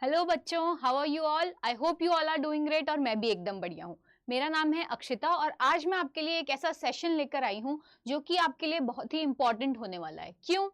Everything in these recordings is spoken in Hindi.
हेलो बच्चों, how are you all? I hope you all are doing great और मैं भी एकदम बढ़िया हूँ। मेरा नाम है अक्षिता और आज मैं आपके लिए एक ऐसा सेशन लेकर आई हूँ जो कि आपके लिए बहुत ही इंपॉर्टेंट होने वाला है। क्यों?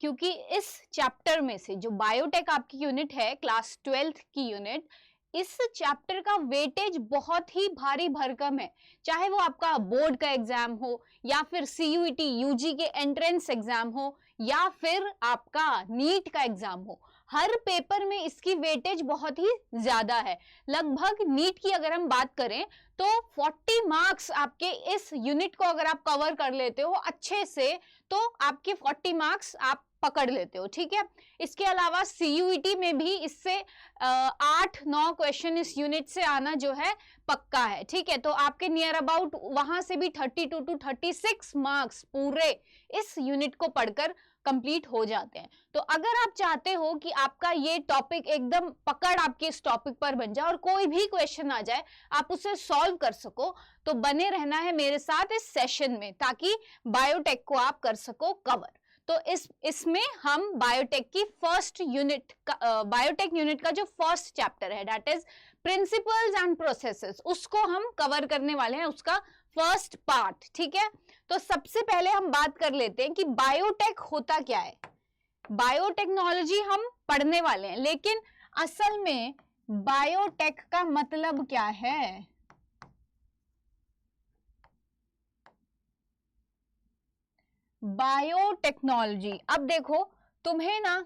क्योंकि इस चैप्टर में से जो बायोटेक आपकी यूनिट है, क्लास 12th की यूनिट, इस चैप्टर का वेटेज बहुत ही भारी भरकम है। चाहे वो आपका बोर्ड का एग्जाम हो या फिर सीयूईटी यूजी के एंट्रेंस एग्जाम हो या फिर आपका नीट का एग्जाम हो, हर पेपर में इसकी वेटेज बहुत ही ज्यादा है। लगभग नीट की अगर हम बात करें तो 40 मार्क्स आपके इस यूनिट को अगर आप कवर कर लेते हो अच्छे से तो आपके 40 मार्क्स आप पकड़ लेते हो, ठीक है। इसके अलावा सीयूईटी में भी इससे 8-9 क्वेश्चन इस यूनिट से आना जो है पक्का है, ठीक है। तो आपके नियर अबाउट वहां से भी 32 to 36 मार्क्स पूरे इस यूनिट को पढ़कर कंप्लीट हो जाते हैं। तो अगर आप चाहते हो कि आपका ये टॉपिक एकदम पकड़ आपके इस टॉपिक पर बन जाए और कोई भी क्वेश्चन आ जाए आप उसे सॉल्व कर सको, तो बने रहना है मेरे साथ इस सेशन में ताकि बायोटेक को आप कर सको कवर। तो इसमें हम बायोटेक की फर्स्ट यूनिट का बायोटेक यूनिट का जो फर्स्ट चैप्टर है that is principles and processes, उसको हम कवर करने वाले हैं, उसका फर्स्ट पार्ट, ठीक है। तो सबसे पहले हम बात कर लेते हैं कि बायोटेक होता क्या है। बायोटेक्नोलॉजी हम पढ़ने वाले हैं, लेकिन असल में बायोटेक का मतलब क्या है? बायोटेक्नोलॉजी, अब देखो तुम्हें ना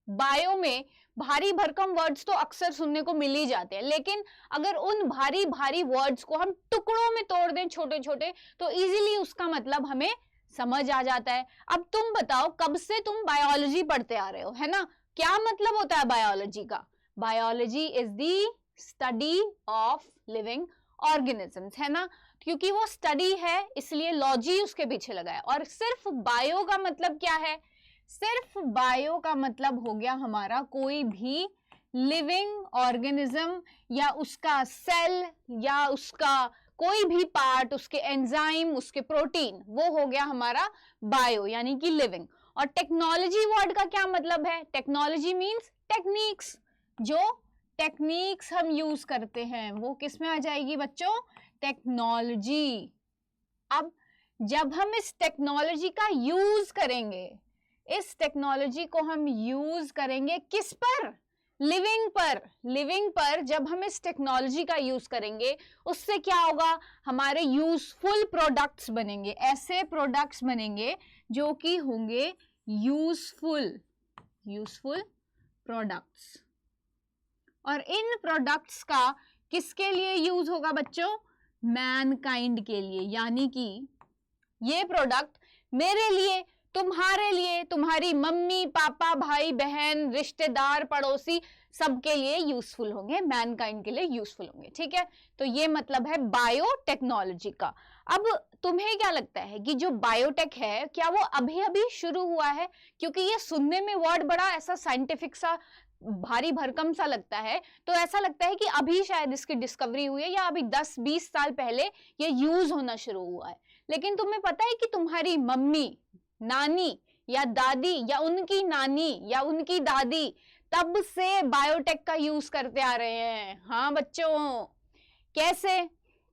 बायो में भारी भरकम वर्ड्स तो अक्सर सुनने को मिल ही जाते हैं, लेकिन अगर उन भारी भारी वर्ड्स को हम टुकड़ों में तोड़ दें छोटे छोटे तो इजीली उसका मतलब हमें समझ आ जाता है। अब तुम बताओ, कब से तुम बायोलॉजी पढ़ते आ रहे हो, है ना? क्या मतलब होता है बायोलॉजी का? Biology is the study of living organisms, है ना? क्योंकि वो स्टडी है इसलिए लॉजी उसके पीछे लगा है। और सिर्फ बायो का मतलब क्या है? सिर्फ बायो का मतलब हो गया हमारा कोई भी लिविंग ऑर्गेनिज्म या उसका सेल या उसका कोई भी पार्ट, उसके एंजाइम, उसके प्रोटीन, वो हो गया हमारा बायो यानी कि लिविंग। और टेक्नोलॉजी वर्ड का क्या मतलब है? Technology means techniques. जो टेक्निक्स हम यूज करते हैं वो किस में आ जाएगी बच्चों? टेक्नोलॉजी। अब जब हम इस टेक्नोलॉजी का यूज करेंगे, इस टेक्नोलॉजी को हम यूज करेंगे किस पर? लिविंग पर। लिविंग पर जब हम इस टेक्नोलॉजी का यूज करेंगे उससे क्या होगा? हमारे यूजफुल प्रोडक्ट्स बनेंगे, ऐसे प्रोडक्ट्स बनेंगे जो कि होंगे यूजफुल प्रोडक्ट्स। और इन प्रोडक्ट्स का किसके लिए यूज होगा बच्चों? मैनकाइंड के लिए। यानी कि ये प्रोडक्ट मेरे लिए, तुम्हारे लिए, तुम्हारी मम्मी पापा भाई बहन रिश्तेदार पड़ोसी सबके लिए यूजफुल होंगे, मैनकाइंड के लिए यूजफुल होंगे, ठीक है। तो ये मतलब है बायोटेक्नोलॉजी का। अब तुम्हें क्या लगता है कि जो बायोटेक है क्या वो अभी अभी शुरू हुआ है? क्योंकि ये सुनने में वर्ड बड़ा ऐसा साइंटिफिक सा भारी भरकम सा लगता है, तो ऐसा लगता है कि अभी शायद इसकी डिस्कवरी हुई है या अभी 10-20 साल पहले ये यूज होना शुरू हुआ है। लेकिन तुम्हें पता है कि तुम्हारी मम्मी, नानी या दादी या उनकी नानी या उनकी दादी तब से बायोटेक का यूज करते आ रहे हैं। हाँ बच्चों, कैसे?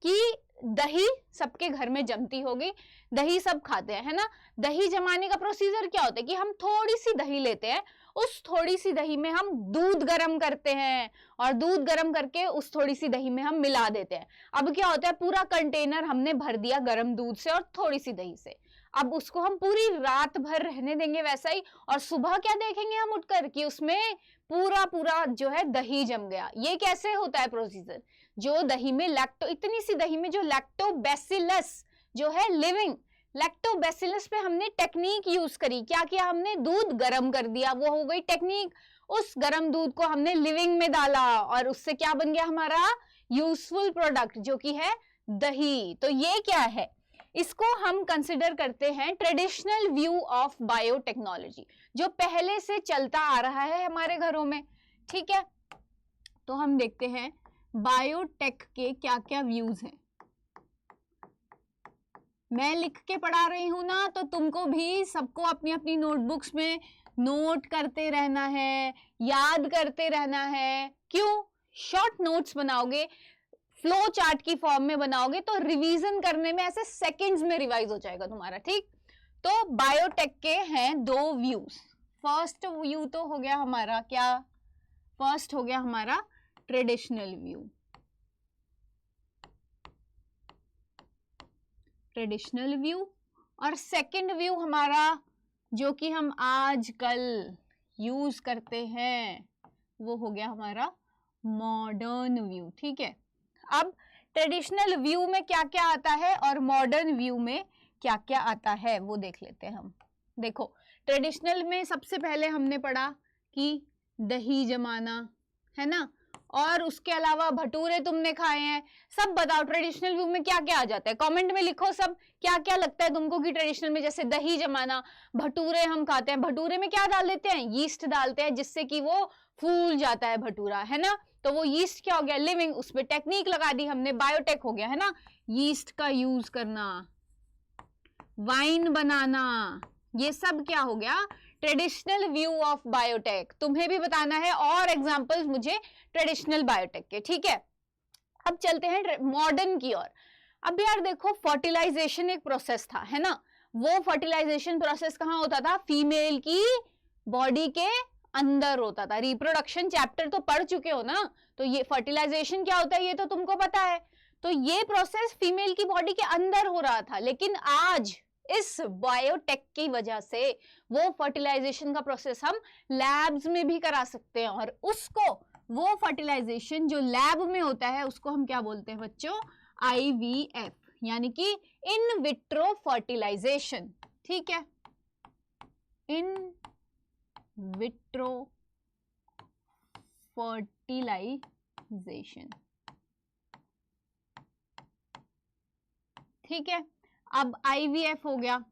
कि दही सबके घर में जमती होगी, दही सब खाते हैं, है ना? दही जमाने का प्रोसीजर क्या होता है कि हम थोड़ी सी दही लेते हैं, उस थोड़ी सी दही में हम दूध गर्म करते हैं और दूध गर्म करके उस थोड़ी सी दही में हम मिला देते हैं। अब क्या होता है, पूरा कंटेनर हमने भर दिया गर्म दूध से और थोड़ी सी दही से। अब उसको हम पूरी रात भर रहने देंगे वैसा ही, और सुबह क्या देखेंगे हम उठकर कि उसमें पूरा पूरा जो है दही जम गया। ये कैसे होता है प्रोसीजर? जो दही में इतनी सी दही में जो लैक्टोबैसिलस जो है लिविंग लैक्टोबैसिलस पे हमने टेक्निक यूज करी। क्या किया हमने? दूध गर्म कर दिया, वो हो गई टेक्निक। उस गर्म दूध को हमने लिविंग में डाला और उससे क्या बन गया हमारा? यूजफुल प्रोडक्ट जो कि है दही। तो ये क्या है? इसको हम कंसिडर करते हैं ट्रेडिशनल व्यू ऑफ बायोटेक्नोलॉजी, जो पहले से चलता आ रहा है हमारे घरों में, ठीक है। तो हम देखते हैं बायोटेक के क्या क्या व्यूज हैं। मैं लिख के पढ़ा रही हूं ना, तो तुमको भी सबको अपनी अपनी नोटबुक्स में नोट करते रहना है, याद करते रहना है। क्यों? शॉर्ट नोट्स बनाओगे, फ्लो चार्ट की फॉर्म में बनाओगे तो रिवीजन करने में ऐसे सेकंड्स में रिवाइज हो जाएगा तुम्हारा। ठीक, तो बायोटेक के हैं दो व्यूज। फर्स्ट व्यू तो हो गया हमारा क्या? फर्स्ट हो गया हमारा ट्रेडिशनल व्यू। Traditional view. और सेकंड व्यू हमारा जो कि हम आजकल यूज करते हैं वो हो गया हमारा मॉडर्न व्यू। ठीक है, अब ट्रेडिशनल व्यू में क्या क्या आता है और मॉडर्न व्यू में क्या क्या आता है वो देख लेते हैं हम। देखो, ट्रेडिशनल में सबसे पहले हमने पढ़ा कि दही जमाना है ना, और उसके अलावा भटूरे तुमने खाए हैं। सब बताओ ट्रेडिशनल व्यू में क्या क्या आ जाता है, कमेंट में लिखो सब क्या क्या लगता है तुमको कि ट्रेडिशनल में, जैसे दही जमाना, भटूरे हम खाते हैं, भटूरे में क्या डाल देते हैं? यीस्ट डालते हैं जिससे कि वो फूल जाता है भटूरा, है ना। तो वो यीस्ट क्या हो गया? लिविंग, उस पर टेक्निक लगा दी हमने, बायोटेक हो गया, है ना। यीस्ट का यूज करना, वाइन बनाना, ये सब क्या हो गया? Traditional view of biotech. तुम्हें भी बताना है और एग्जांपल्स मुझे ट्रेडिशनल बायोटेक के। ठीक है, अब चलते हैं मॉडर्न की ओर। अब यार देखो, फर्टिलाइजेशन एक प्रोसेस था, है ना। वो फर्टिलाइजेशन प्रोसेस कहाँ होता था? फीमेल की बॉडी के अंदर होता था। रिप्रोडक्शन चैप्टर तो पढ़ चुके हो ना, तो ये फर्टिलाइजेशन क्या होता है ये तो तुमको पता है। तो ये प्रोसेस फीमेल की बॉडी के अंदर हो रहा था, लेकिन आज इस बायोटेक की वजह से वो फर्टिलाइजेशन का प्रोसेस हम लैब्स में भी करा सकते हैं, और उसको, वो फर्टिलाइजेशन जो लैब में होता है उसको हम क्या बोलते हैं बच्चों? IVF, यानी कि इन विट्रो फर्टिलाइजेशन। ठीक है, इन विट्रो फर्टिलाइजेशन। ठीक है, अब IVF हो गया।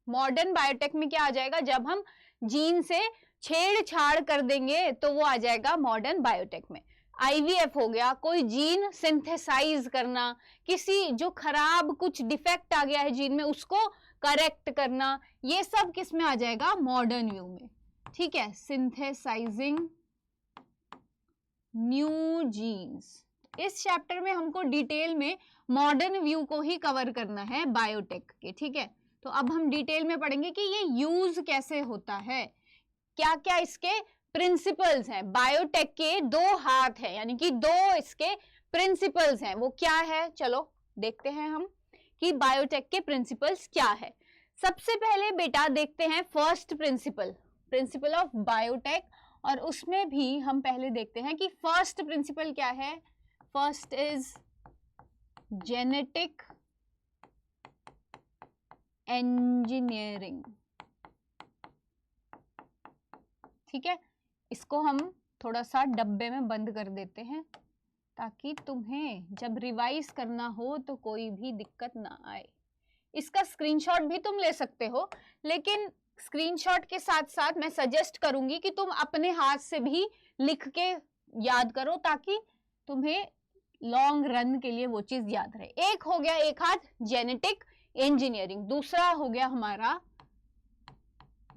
मॉडर्न बायोटेक में क्या आ जाएगा? जब हम जीन से छेड़छाड़ कर देंगे तो वो आ जाएगा मॉडर्न बायोटेक में। IVF हो गया, कोई जीन सिंथेसाइज करना, किसी जो खराब कुछ डिफेक्ट आ गया है जीन में उसको करेक्ट करना, ये सब किस में आ जाएगा? मॉडर्न व्यू में। ठीक है, सिंथेसाइजिंग न्यू जीन्स। इस चैप्टर में हमको डिटेल में मॉडर्न व्यू को ही कवर करना है बायोटेक के। ठीक है, तो अब हम डिटेल में पढ़ेंगे कि ये यूज कैसे होता है, क्या क्या इसके प्रिंसिपल्स हैं। बायोटेक के दो हाथ हैं, यानी कि दो इसके प्रिंसिपल्स हैं। वो क्या है? चलो देखते हैं हम कि बायोटेक के प्रिंसिपल्स क्या है। सबसे पहले बेटा देखते हैं first principle, principle of biotech, और उसमें भी हम पहले देखते हैं कि फर्स्ट प्रिंसिपल क्या है। First is genetic engineering. ठीक है, इसको हम थोड़ा सा डब्बे में बंद कर देते हैं ताकि तुम्हें जब रिवाइज करना हो तो कोई भी दिक्कत ना आए। इसका स्क्रीनशॉट भी तुम ले सकते हो, लेकिन स्क्रीनशॉट के साथ साथ मैं सजेस्ट करूंगी कि तुम अपने हाथ से भी लिख के याद करो ताकि तुम्हें लॉन्ग रन के लिए वो चीज याद रहे। एक हो गया एक हाथ जेनेटिक इंजीनियरिंग, दूसरा हो गया हमारा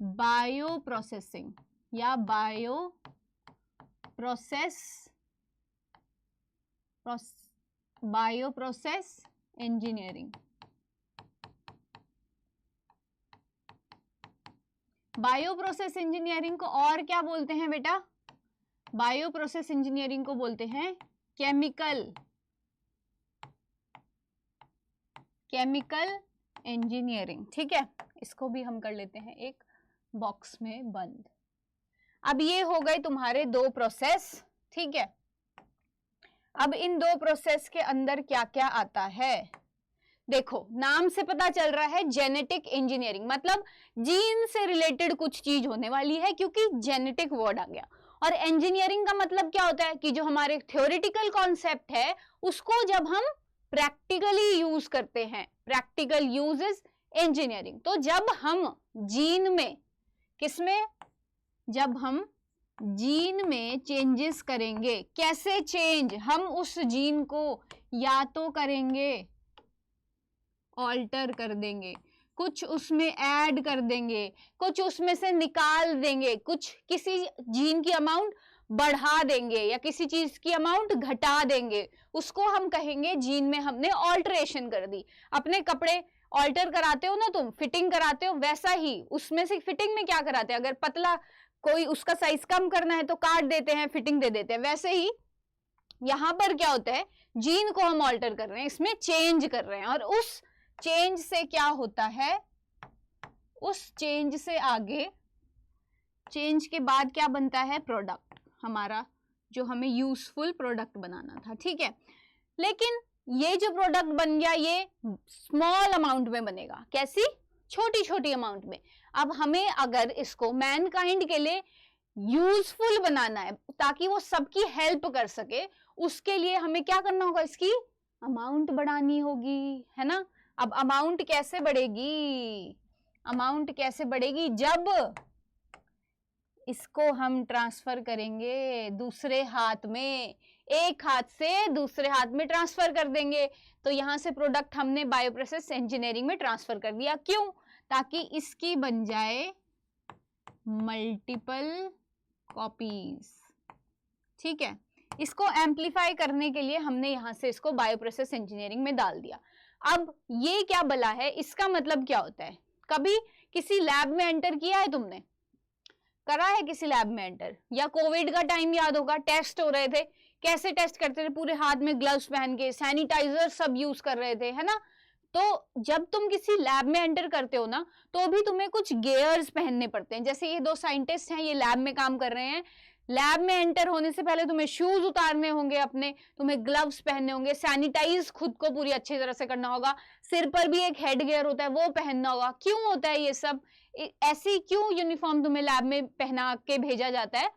बायो प्रोसेसिंग या bio process engineering. Bio process engineering को और क्या बोलते हैं बेटा? बायो प्रोसेस इंजीनियरिंग को बोलते हैं केमिकल इंजीनियरिंग। ठीक है, इसको भी हम कर लेते हैं एक बॉक्स में बंद। अब ये हो गए तुम्हारे दो प्रोसेस। ठीक है, अब इन दो प्रोसेस के अंदर क्या क्या आता है देखो, नाम से पता चल रहा है जेनेटिक इंजीनियरिंग, मतलब जीन से रिलेटेड कुछ चीज होने वाली है क्योंकि जेनेटिक वर्ड आ गया। और इंजीनियरिंग का मतलब क्या होता है कि जो हमारे थ्योरेटिकल कॉन्सेप्ट है उसको जब हम प्रैक्टिकली यूज करते हैं, प्रैक्टिकल यूज इज इंजीनियरिंग। तो जब हम जीन में, किसमें? जब हम जीन में चेंजेस करेंगे, कैसे चेंज? हम उस जीन को या तो करेंगे ऑल्टर कर देंगे, कुछ उसमें ऐड कर देंगे, कुछ उसमें से निकाल देंगे, कुछ किसी जीन की अमाउंट बढ़ा देंगे या किसी चीज की अमाउंट घटा देंगे, उसको हम कहेंगे जीन में हमने ऑल्टरेशन कर दी। अपने कपड़े ऑल्टर कराते हो ना तुम, फिटिंग कराते हो, वैसा ही उसमें से फिटिंग में क्या कराते हैं, अगर पतला कोई उसका साइज कम करना है तो काट देते हैं, फिटिंग दे देते हैं, वैसे ही यहां पर क्या होता है, जीन को हम ऑल्टर कर रहे हैं, इसमें चेंज कर रहे हैं, और उस चेंज से क्या होता है, उस चेंज से आगे, चेंज के बाद क्या बनता है, प्रोडक्ट हमारा, जो हमें यूजफुल प्रोडक्ट बनाना था, ठीक है। लेकिन ये जो प्रोडक्ट बन गया ये स्मॉल अमाउंट में बनेगा, कैसी, छोटी छोटी अमाउंट में। अब हमें अगर इसको मैनकाइंड के लिए यूजफुल बनाना है ताकि वो सबकी हेल्प कर सके, उसके लिए हमें क्या करना होगा, इसकी अमाउंट बढ़ानी होगी, है ना। अब अमाउंट कैसे बढ़ेगी, अमाउंट कैसे बढ़ेगी, जब इसको हम ट्रांसफर करेंगे दूसरे हाथ में, एक हाथ से दूसरे हाथ में ट्रांसफर कर देंगे। तो यहां से प्रोडक्ट हमने बायोप्रोसेस इंजीनियरिंग में ट्रांसफर कर दिया, क्यों, ताकि इसकी बन जाए मल्टीपल कॉपीज, ठीक है। इसको एम्पलीफाई करने के लिए हमने यहां से इसको बायोप्रोसेस इंजीनियरिंग में डाल दिया। अब ये क्या बला है, इसका मतलब क्या होता है, कभी किसी लैब में एंटर किया है तुमने, करा है किसी लैब में एंटर, या कोविड का टाइम याद होगा, टेस्ट हो रहे थे, कैसे टेस्ट करते थे, पूरे हाथ में ग्लव्स पहन के, सैनिटाइजर सब यूज कर रहे थे, है ना। तो जब तुम किसी लैब में एंटर करते हो ना, तो भी तुम्हें कुछ गेयर्स पहनने पड़ते हैं। जैसे ये दो साइंटिस्ट हैं, ये लैब में काम कर रहे हैं, लैब में एंटर होने से पहले तुम्हें शूज उतारने होंगे अपने, तुम्हें ग्लव्स पहनने होंगे, सैनिटाइज खुद को पूरी अच्छी तरह से करना होगा, सिर पर भी एक हेड गियर होता है वो पहनना होगा। क्यों होता है ये सब, ऐसी क्यों यूनिफॉर्म तुम्हें लैब में पहना के भेजा जाता है,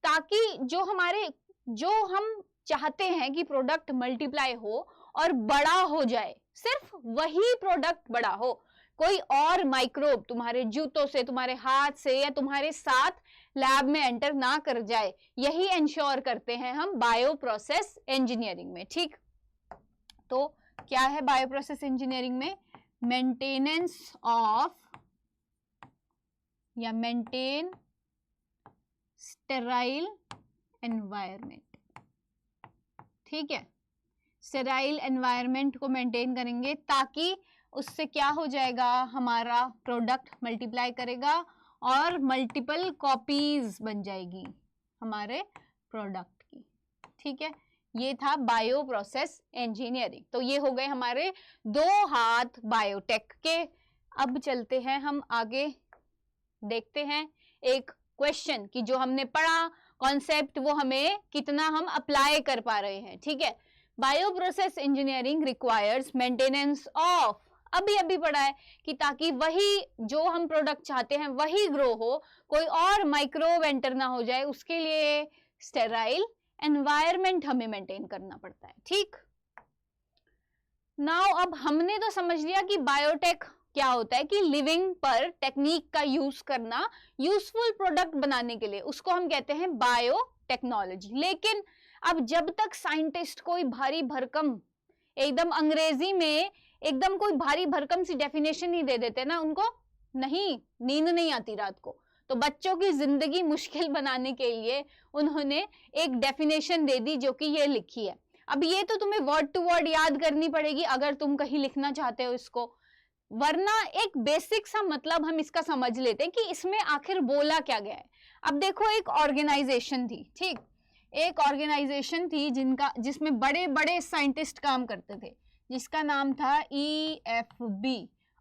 ताकि जो हम चाहते हैं कि प्रोडक्ट मल्टीप्लाई हो और बड़ा हो जाए, सिर्फ वही प्रोडक्ट बड़ा हो, कोई और माइक्रोब तुम्हारे जूतों से, तुम्हारे हाथ से या तुम्हारे साथ लैब में एंटर ना कर जाए, यही इंश्योर करते हैं हम बायोप्रोसेस इंजीनियरिंग में, ठीक। तो क्या है बायोप्रोसेस इंजीनियरिंग में, मेंटेनेंस ऑफ या मेंटेन स्टेराइल एनवायरमेंट, ठीक है। स्टेराइल एनवायरमेंट को मेंटेन करेंगे ताकि उससे क्या हो जाएगा, हमारा प्रोडक्ट मल्टीप्लाई करेगा और मल्टीपल कॉपीज बन जाएगी हमारे प्रोडक्ट की, ठीक है। ये था बायोप्रोसेस इंजीनियरिंग। तो ये हो गए हमारे 2 हाथ बायोटेक के। अब चलते हैं हम आगे, देखते हैं एक क्वेश्चन कि जो हमने पढ़ा कॉन्सेप्ट वो हमें कितना हम अप्लाई कर पा रहे हैं, ठीक है। Bioprocess engineering requires maintenance of, अभी पढ़ा है कि ताकि वही जो हम प्रोडक्ट चाहते हैं वही ग्रो हो, कोई और माइक्रोब एंटर ना हो जाए, उसके लिए स्टेराइल एनवायरमेंट हमें मेंटेन करना पड़ता है, ठीक। नाउ अब हमने तो समझ लिया कि बायोटेक क्या होता है, कि लिविंग पर टेक्निक का यूज करना यूजफुल प्रोडक्ट बनाने के लिए, उसको हम कहते हैं बायोटेक्नोलॉजी। लेकिन अब जब तक साइंटिस्ट कोई भारी भरकम, एकदम अंग्रेजी में एकदम कोई भारी भरकम सी डेफिनेशन नहीं दे देते ना, उनको नींद नहीं आती रात को, तो बच्चों की जिंदगी मुश्किल बनाने के लिए उन्होंने एक डेफिनेशन दे दी जो कि ये लिखी है। अब ये तो तुम्हें वर्ड टू वर्ड याद करनी पड़ेगी अगर तुम कहीं लिखना चाहते हो इसको, वरना एक बेसिक सा मतलब हम इसका समझ लेते हैं कि इसमें आखिर बोला क्या गया है। अब देखो, एक ऑर्गेनाइजेशन थी, ठीक, एक ऑर्गेनाइजेशन थी जिसमें बड़े बड़े साइंटिस्ट काम करते थे, जिसका नाम था EFB।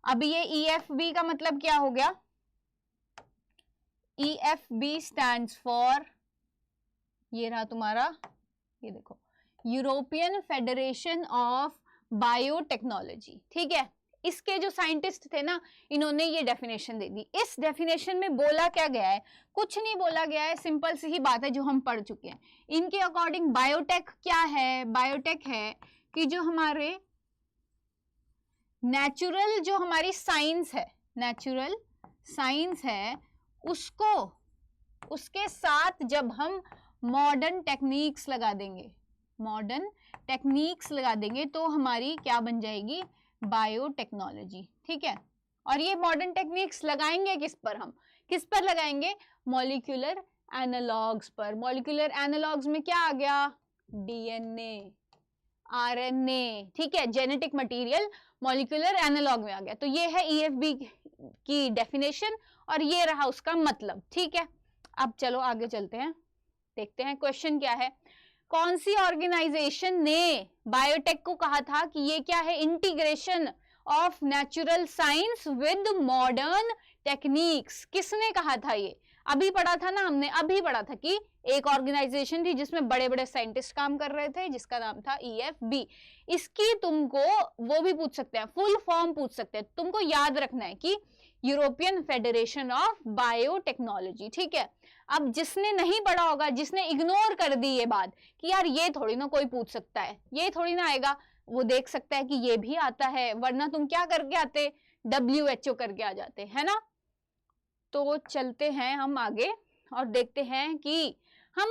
अब ये EFB का मतलब क्या हो गया, EFB स्टैंड्स फॉर, ये रहा तुम्हारा, ये देखो, यूरोपियन फेडरेशन ऑफ बायोटेक्नोलॉजी, ठीक है। इसके जो साइंटिस्ट थे ना, इन्होंने ये डेफिनेशन दे दी। इस डेफिनेशन में बोला क्या गया है, कुछ नहीं बोला गया है, सिंपल सी ही बात है जो हम पढ़ चुके हैं। इनके अकॉर्डिंग बायोटेक क्या है, बायोटेक है कि जो हमारे नेचुरल, जो हमारी साइंस है, नेचुरल साइंस है, उसको, उसके साथ जब हम मॉडर्न टेक्निक्स लगा देंगे, मॉडर्न टेक्निक्स लगा देंगे तो हमारी क्या बन जाएगी, बायोटेक्नोलॉजी, ठीक है। और ये मॉडर्न टेक्निक्स लगाएंगे किस पर, हम किस पर लगाएंगे, मॉलिक्यूलर एनालॉग्स पर। मॉलिक्यूलर एनालॉग्स में क्या आ गया, डीएनए, आरएनए, ठीक है, जेनेटिक मटेरियल मॉलिक्यूलर एनालॉग में आ गया। तो ये है ईएफबी की डेफिनेशन और ये रहा उसका मतलब, ठीक है। अब चलो आगे चलते हैं, देखते हैं क्वेश्चन क्या है। कौन सी ऑर्गेनाइजेशन ने बायोटेक को कहा था कि ये क्या है, integration of natural science with modern techniques, किसने कहा था ये, अभी पढ़ा था ना हमने, अभी पढ़ा था कि एक ऑर्गेनाइजेशन थी जिसमें बड़े बड़े साइंटिस्ट काम कर रहे थे जिसका नाम था ईएफबी। इसकी तुमको वो भी पूछ सकते हैं, फुल फॉर्म पूछ सकते हैं, तुमको याद रखना है कि यूरोपियन फेडरेशन ऑफ बायोटेक्नोलॉजी, ठीक है। अब जिसने नहीं पढ़ा होगा, जिसने इग्नोर कर दी ये बात कि यार ये थोड़ी ना कोई पूछ सकता है, ये थोड़ी ना आएगा, वो देख सकता है कि ये भी आता है, वरना तुम क्या करके आते, WHO करके आ जाते, है ना। तो चलते हैं हम आगे और देखते हैं कि हम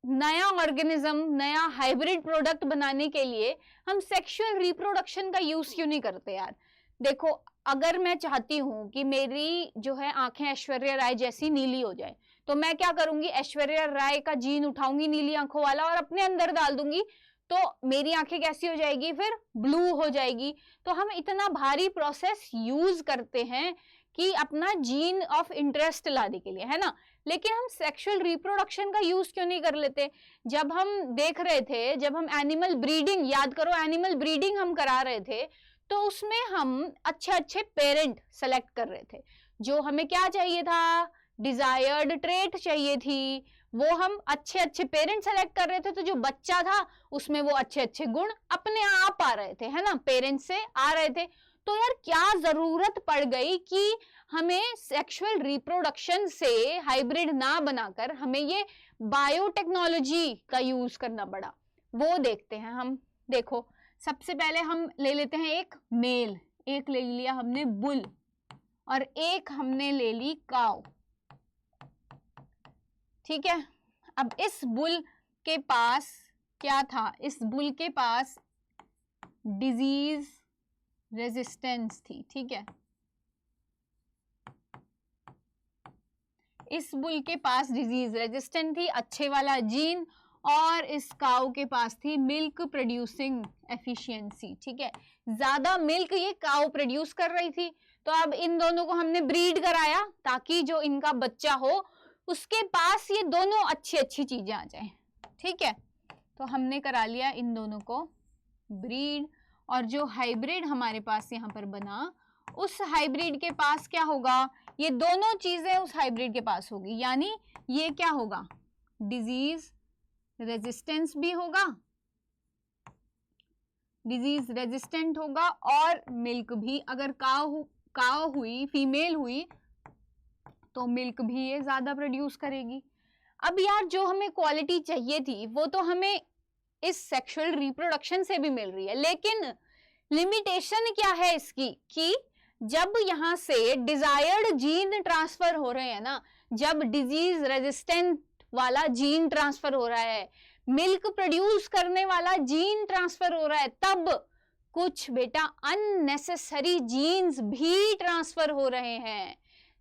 नया ऑर्गेनिज्म, नया हाइब्रिड प्रोडक्ट बनाने के लिए हम सेक्सुअल रिप्रोडक्शन का यूज क्यों नहीं करते यार। देखो, अगर मैं चाहती हूं कि मेरी जो है आंखें ऐश्वर्या राय जैसी नीली हो जाए, तो मैं क्या करूंगी, ऐश्वर्या राय का जीन उठाऊंगी नीली आंखों वाला और अपने अंदर डाल दूंगी, तो मेरी आंखें कैसी हो जाएगी, फिर ब्लू हो जाएगी। तो हम इतना भारी प्रोसेस यूज करते हैं कि अपना जीन ऑफ इंटरेस्ट लाने के लिए, है ना। लेकिन हम सेक्सुअल रिप्रोडक्शन का यूज क्यों नहीं कर लेते। जब हम देख रहे थे, जब हम एनिमल ब्रीडिंग, याद करो एनिमल ब्रीडिंग हम करा रहे थे, तो उसमें हम अच्छे अच्छे पेरेंट सेलेक्ट कर रहे थे, जो हमें क्या चाहिए था, डिजायर्ड ट्रेट चाहिए थी, वो हम अच्छे अच्छे पेरेंट सेलेक्ट कर रहे थे। तो जो बच्चा था उसमें वो अच्छे अच्छे गुण अपने आप आ रहे थे, है ना, पेरेंट्स से आ रहे थे। तो यार क्या जरूरत पड़ गई कि हमें सेक्सुअल रिप्रोडक्शन से हाइब्रिड ना बनाकर हमें ये बायोटेक्नोलॉजी का यूज करना पड़ा, वो देखते हैं हम। देखो, सबसे पहले हम ले लेते हैं एक मेल, एक ले लिया हमने बुल और एक हमने ले ली काउ, ठीक है। अब इस बुल के पास क्या था, इस बुल के पास डिजीज रेजिस्टेंस थी, ठीक है। इस बुल के पास डिजीज रेजिस्टेंट थी, अच्छे वाला जीन, और इस काऊ के पास थी मिल्क प्रोड्यूसिंग एफिशिएंसी, ठीक है, ज्यादा मिल्क ये काऊ प्रोड्यूस कर रही थी। तो अब इन दोनों को हमने ब्रीड कराया ताकि जो इनका बच्चा हो उसके पास ये दोनों अच्छी अच्छी चीजें आ जाए, ठीक है। तो हमने करा लिया इन दोनों को ब्रीड, और जो हाइब्रिड हमारे पास यहाँ पर बना, उस हाइब्रिड के पास क्या होगा, ये दोनों चीजें उस हाइब्रिड के पास होगी, यानी ये क्या होगा, डिजीज रेजिस्टेंस भी होगा, डिजीज रेजिस्टेंट होगा, और मिल्क भी, अगर काव हुई, फीमेल हुई, तो मिल्क भी ये ज्यादा प्रोड्यूस करेगी। अब यार जो हमें क्वालिटी चाहिए थी वो तो हमें इस सेक्सुअल रिप्रोडक्शन से भी मिल रही है, लेकिन लिमिटेशन क्या है इसकी कि जब यहां से डिजायर्ड जीन ट्रांसफर हो रहे हैं ना, जब डिजीज रेजिस्टेंट वाला जीन ट्रांसफर हो रहा है, मिल्क प्रोड्यूस करने वाला जीन ट्रांसफर हो रहा है, तब कुछ बेटा अननेसेसरी जीन्स भी ट्रांसफर हो रहे हैं,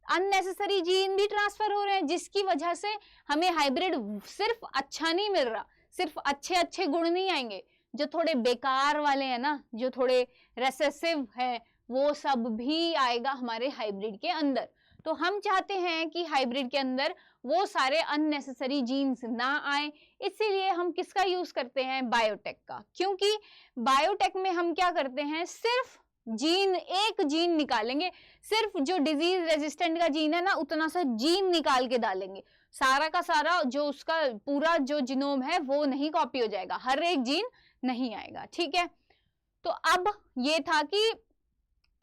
अननेसेसरी जीन भी ट्रांसफर हो रहे हैं, जिसकी वजह से हमें हाइब्रिड सिर्फ अच्छा नहीं मिल रहा, सिर्फ अच्छे अच्छे गुण नहीं आएंगे, जो थोड़े बेकार वाले हैं ना, जो थोड़े रेसेसिव है, वो सब भी आएगा हमारे हाइब्रिड के अंदर। तो हम चाहते हैं कि हाइब्रिड के अंदर वो सारे अननेसेसरी जीन्स ना आए, इसीलिए हम किसका यूज करते हैं, बायोटेक का। क्योंकि बायोटेक में हम क्या करते हैं, सिर्फ जीन, एक जीन निकालेंगे, सिर्फ जो डिजीज रेजिस्टेंट का जीन है ना, उतना सा जीन निकाल के डालेंगे, सारा का सारा जो उसका पूरा जो जीनोम है वो नहीं कॉपी हो जाएगा, हर एक जीन नहीं आएगा, ठीक है। तो अब ये था कि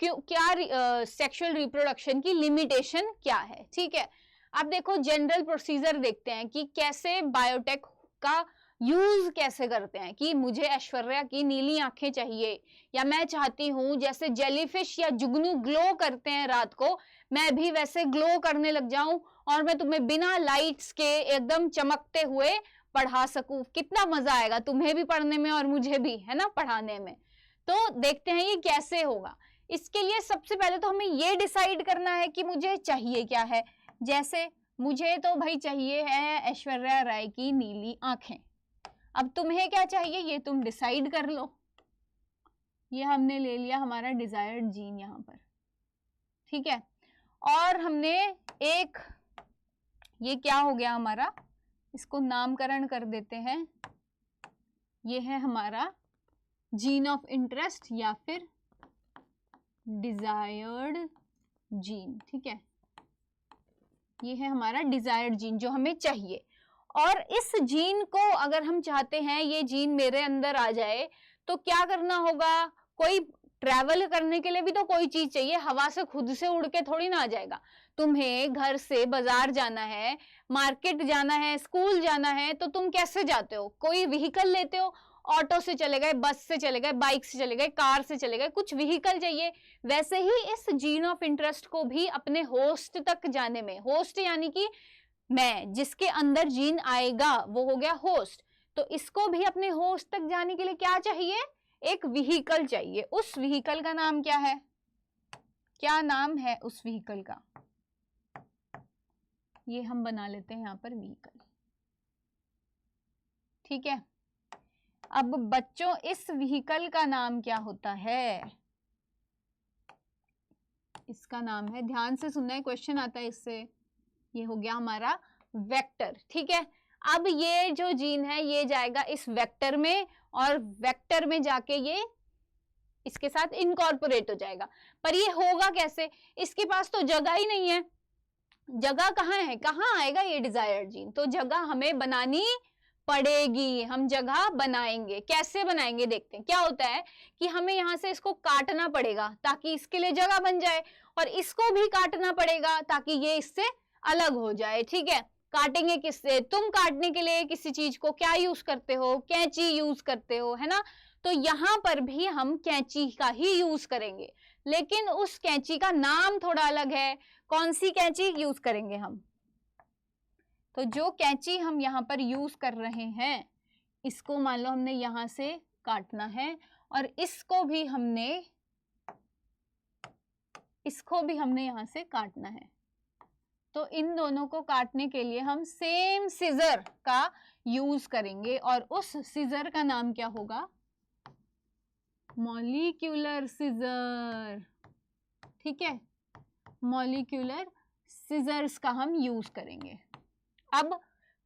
क्या सेक्सुअल रिप्रोडक्शन की लिमिटेशन क्या है, ठीक है। अब देखो जनरल प्रोसीजर देखते हैं कि कैसे बायोटेक का यूज कैसे करते हैं, कि मुझे ऐश्वर्या की नीली आंखें चाहिए, या मैं चाहती हूं जैसे जेलीफिश या जुगनू ग्लो करते हैं रात को, मैं भी वैसे ग्लो करने लग जाऊं और मैं तुम्हें बिना लाइट्स के एकदम चमकते हुए पढ़ा सकूं। कितना मजा आएगा तुम्हें भी पढ़ने में और मुझे भी, है ना, पढ़ाने में। तो देखते हैं ये कैसे होगा। इसके लिए सबसे पहले तो हमें ये डिसाइड करना है कि मुझे चाहिए क्या है। जैसे मुझे तो भाई चाहिए है ऐश्वर्या राय की नीली आंखें। अब तुम्हें क्या चाहिए ये तुम डिसाइड कर लो। ये हमने ले लिया हमारा डिजायर्ड जीन यहाँ पर, ठीक है। और हमने एक, ये क्या हो गया हमारा, इसको नामकरण कर देते हैं। ये है हमारा जीन ऑफ इंटरेस्ट या फिर डिजायर्ड जीन, ठीक है। ये है हमारा डिजायर्ड जीन जो हमें चाहिए। और इस जीन को अगर हम चाहते हैं ये जीन मेरे अंदर आ जाए तो क्या करना होगा, कोई ट्रैवल करने के लिए भी तो कोई चीज चाहिए, हवा से खुद से उड़ के थोड़ी ना आ जाएगा। तुम्हें घर से बाजार जाना है, मार्केट जाना है, स्कूल जाना है, तो तुम कैसे जाते हो, कोई व्हीकल लेते हो, ऑटो से चले गए, बस से चले गए, बाइक से चले गए, कार से चले गए, कुछ व्हीकल चाहिए। वैसे ही इस जीन ऑफ इंटरेस्ट को भी अपने होस्ट तक जाने में, होस्ट यानी कि मैं, जिसके अंदर जीन आएगा वो हो गया होस्ट, तो इसको भी अपने होस्ट तक जाने के लिए क्या चाहिए, एक व्हीकल चाहिए। उस व्हीकल का नाम क्या है, क्या नाम है उस व्हीकल का, ये हम बना लेते हैं यहां पर व्हीकल, ठीक है। अब बच्चों इस व्हीकल का नाम क्या होता है, इसका नाम है, ध्यान से सुनना है, क्वेश्चन आता है इससे, ये हो गया हमारा वेक्टर, ठीक है। अब ये जो जीन है ये जाएगा इस वेक्टर में, और वेक्टर में जाके ये इसके साथ इनकॉर्पोरेट हो जाएगा। पर ये होगा कैसे, इसके पास तो जगह ही नहीं है, जगह कहाँ है, कहाँ आएगा ये डिजायर्ड जीन, तो जगह हमें बनानी पड़ेगी, हम जगह बनाएंगे। कैसे बनाएंगे देखते हैं। क्या होता है कि हमें यहाँ से इसको काटना पड़ेगा ताकि इसके लिए जगह बन जाए, और इसको भी काटना पड़ेगा ताकि ये इससे अलग हो जाए, ठीक है। काटेंगे किससे, तुम काटने के लिए किसी चीज को क्या यूज करते हो, कैंची यूज करते हो, है ना। तो यहाँ पर भी हम कैंची का ही यूज करेंगे, लेकिन उस कैंची का नाम थोड़ा अलग है। कौन सी कैंची यूज करेंगे हम, तो जो कैंची हम यहाँ पर यूज कर रहे हैं इसको मान लो हमने यहाँ से काटना है, और इसको भी हमने यहाँ से काटना है। तो इन दोनों को काटने के लिए हम सेम सीजर का यूज करेंगे, और उस सीजर का नाम क्या होगा, मॉलिक्यूलर सीजर, ठीक है। मॉलिक्यूलर सीजर्स का हम यूज करेंगे। अब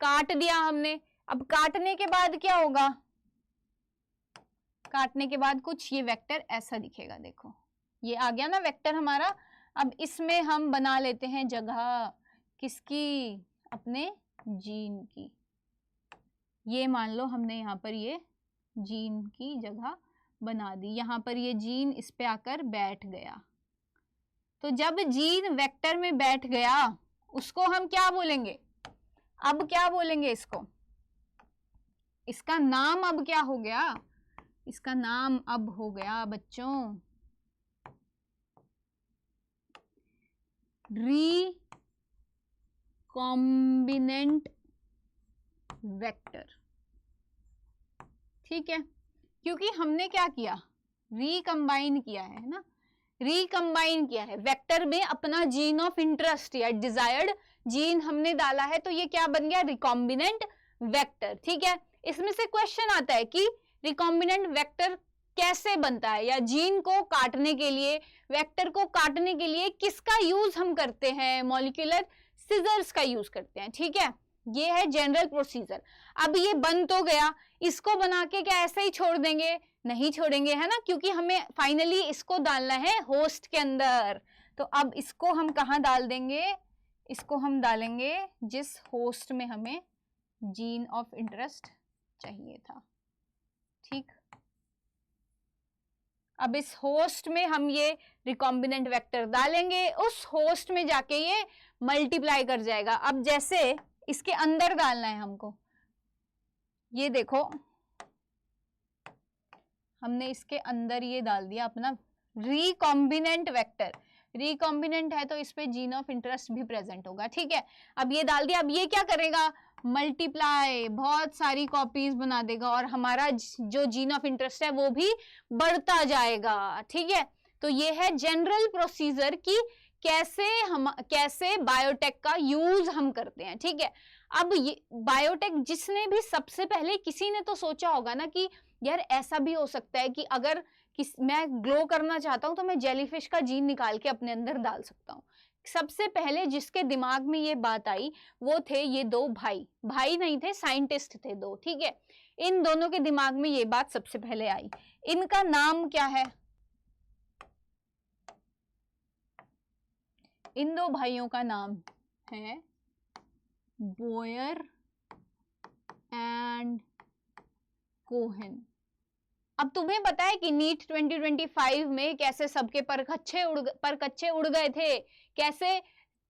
काट दिया हमने, अब काटने के बाद क्या होगा, काटने के बाद कुछ ये वेक्टर ऐसा दिखेगा, देखो ये आ गया ना वेक्टर हमारा। अब इसमें हम बना लेते हैं जगह, किसकी, अपने जीन की। ये मान लो हमने यहाँ पर ये जीन की जगह बना दी, यहाँ पर ये जीन इस पे आकर बैठ गया। तो जब जीन वेक्टर में बैठ गया उसको हम क्या बोलेंगे, अब क्या बोलेंगे इसको, इसका नाम अब क्या हो गया, इसका नाम अब हो गया बच्चों रिकॉम्बिनेंट वेक्टर, ठीक है। क्योंकि हमने क्या किया, रिकंबाइन किया है ना, रिकंबाइन किया है वेक्टर में अपना जीन ऑफ इंटरेस्ट या डिजायर्ड जीन हमने डाला है, तो ये क्या बन गया, रिकॉम्बिनेंट वेक्टर, ठीक है। इसमें से क्वेश्चन आता है कि रिकॉम्बिनेंट वेक्टर कैसे बनता है, या जीन को काटने के लिए, वेक्टर को काटने के लिए किसका यूज हम करते हैं, मॉलिक्यूलर सीजर्स का यूज करते हैं, ठीक है। ये है जनरल प्रोसीजर। अब ये बन तो गया, इसको बना के क्या ऐसे ही छोड़ देंगे, नहीं छोड़ेंगे, है ना, क्योंकि हमें फाइनली इसको डालना है होस्ट के अंदर। तो अब इसको हम कहाँ डाल देंगे, इसको हम डालेंगे जिस होस्ट में हमें जीन ऑफ इंटरेस्ट चाहिए था, ठीक। अब इस होस्ट में हम ये रिकॉम्बिनेंट वेक्टर डालेंगे, उस होस्ट में जाके ये मल्टीप्लाई कर जाएगा। अब जैसे इसके अंदर डालना है हमको, ये देखो हमने इसके अंदर ये डाल दिया अपना रिकॉम्बिनेंट वेक्टर, रिकॉम्बिनेंट है तो इस पे जीन ऑफ इंटरेस्ट भी प्रेजेंट होगा, ठीक है। अब ये डाल दिया, अब ये क्या करेगा, मल्टीप्लाई, बहुत सारी कॉपीज बना देगा, और हमारा जो जीन ऑफ इंटरेस्ट है वो भी बढ़ता जाएगा, ठीक है। तो ये है जनरल प्रोसीजर कि कैसे बायोटेक का यूज हम करते हैं, ठीक है। अब ये बायोटेक जिसने भी सबसे पहले किसी ने तो सोचा होगा ना कि यार ऐसा भी हो सकता है कि अगर मैं ग्लो करना चाहता हूं तो मैं जेलीफिश का जीन निकाल के अपने अंदर डाल सकता हूँ। सबसे पहले जिसके दिमाग में ये बात आई वो थे ये दो भाई नहीं थे, साइंटिस्ट थे दो, ठीक है। इन दोनों के दिमाग में ये बात सबसे पहले आई। इनका नाम क्या है? इन दो भाइयों का नाम है बोयर एंड कोहेन। अब तुम्हें पता है कि नीट 2025 में कैसे सबके परकच्चे उड़ गए थे, कैसे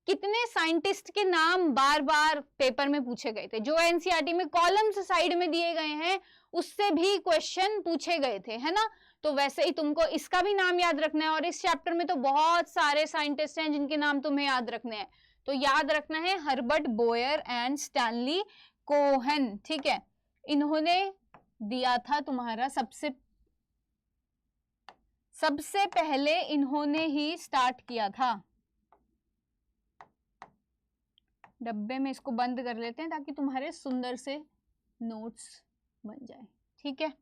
कितने साइंटिस्ट के नाम बार बार पेपर में पूछे गए थे। जो एनसीईआरटी में कॉलम्स साइड में दिए गए हैं उससे भी क्वेश्चन पूछे गए थे, है ना। तो वैसे ही तुमको इसका भी नाम याद रखना है, और इस चैप्टर में तो बहुत सारे साइंटिस्ट हैं जिनके नाम तुम्हें याद रखने हैं। तो याद रखना है Herbert Boyer and Stanley Cohen, ठीक है। इन्होंने दिया था तुम्हारा सबसे पहले इन्होंने ही स्टार्ट किया था। डब्बे में इसको बंद कर लेते हैं ताकि तुम्हारे सुंदर से नोट्स बन जाए, ठीक है।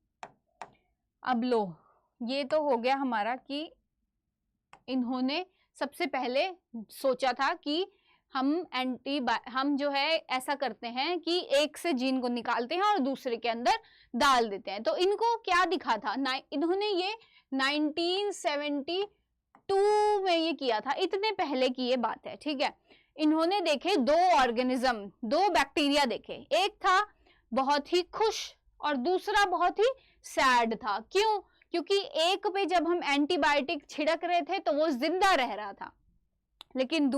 अब लो, ये तो हो गया हमारा कि इन्होंने सबसे पहले सोचा था कि हम जो है ऐसा करते हैं कि एक से जीन को निकालते हैं और दूसरे के अंदर डाल देते हैं। तो इनको क्या दिखा था इन्होंने ये 1972 में ये किया था, इतने पहले की ये बात है, ठीक है। इन्होंने देखे दो ऑर्गेनिज्म, दो बैक्टीरिया देखे, एक था बहुत ही खुश और दूसरा बहुत ही सैड था। क्यों? क्योंकि एक पे जब हम एंटीबायोटिक छिड़क रहे थे तो वो जिंदा रह रहा था, लेकिन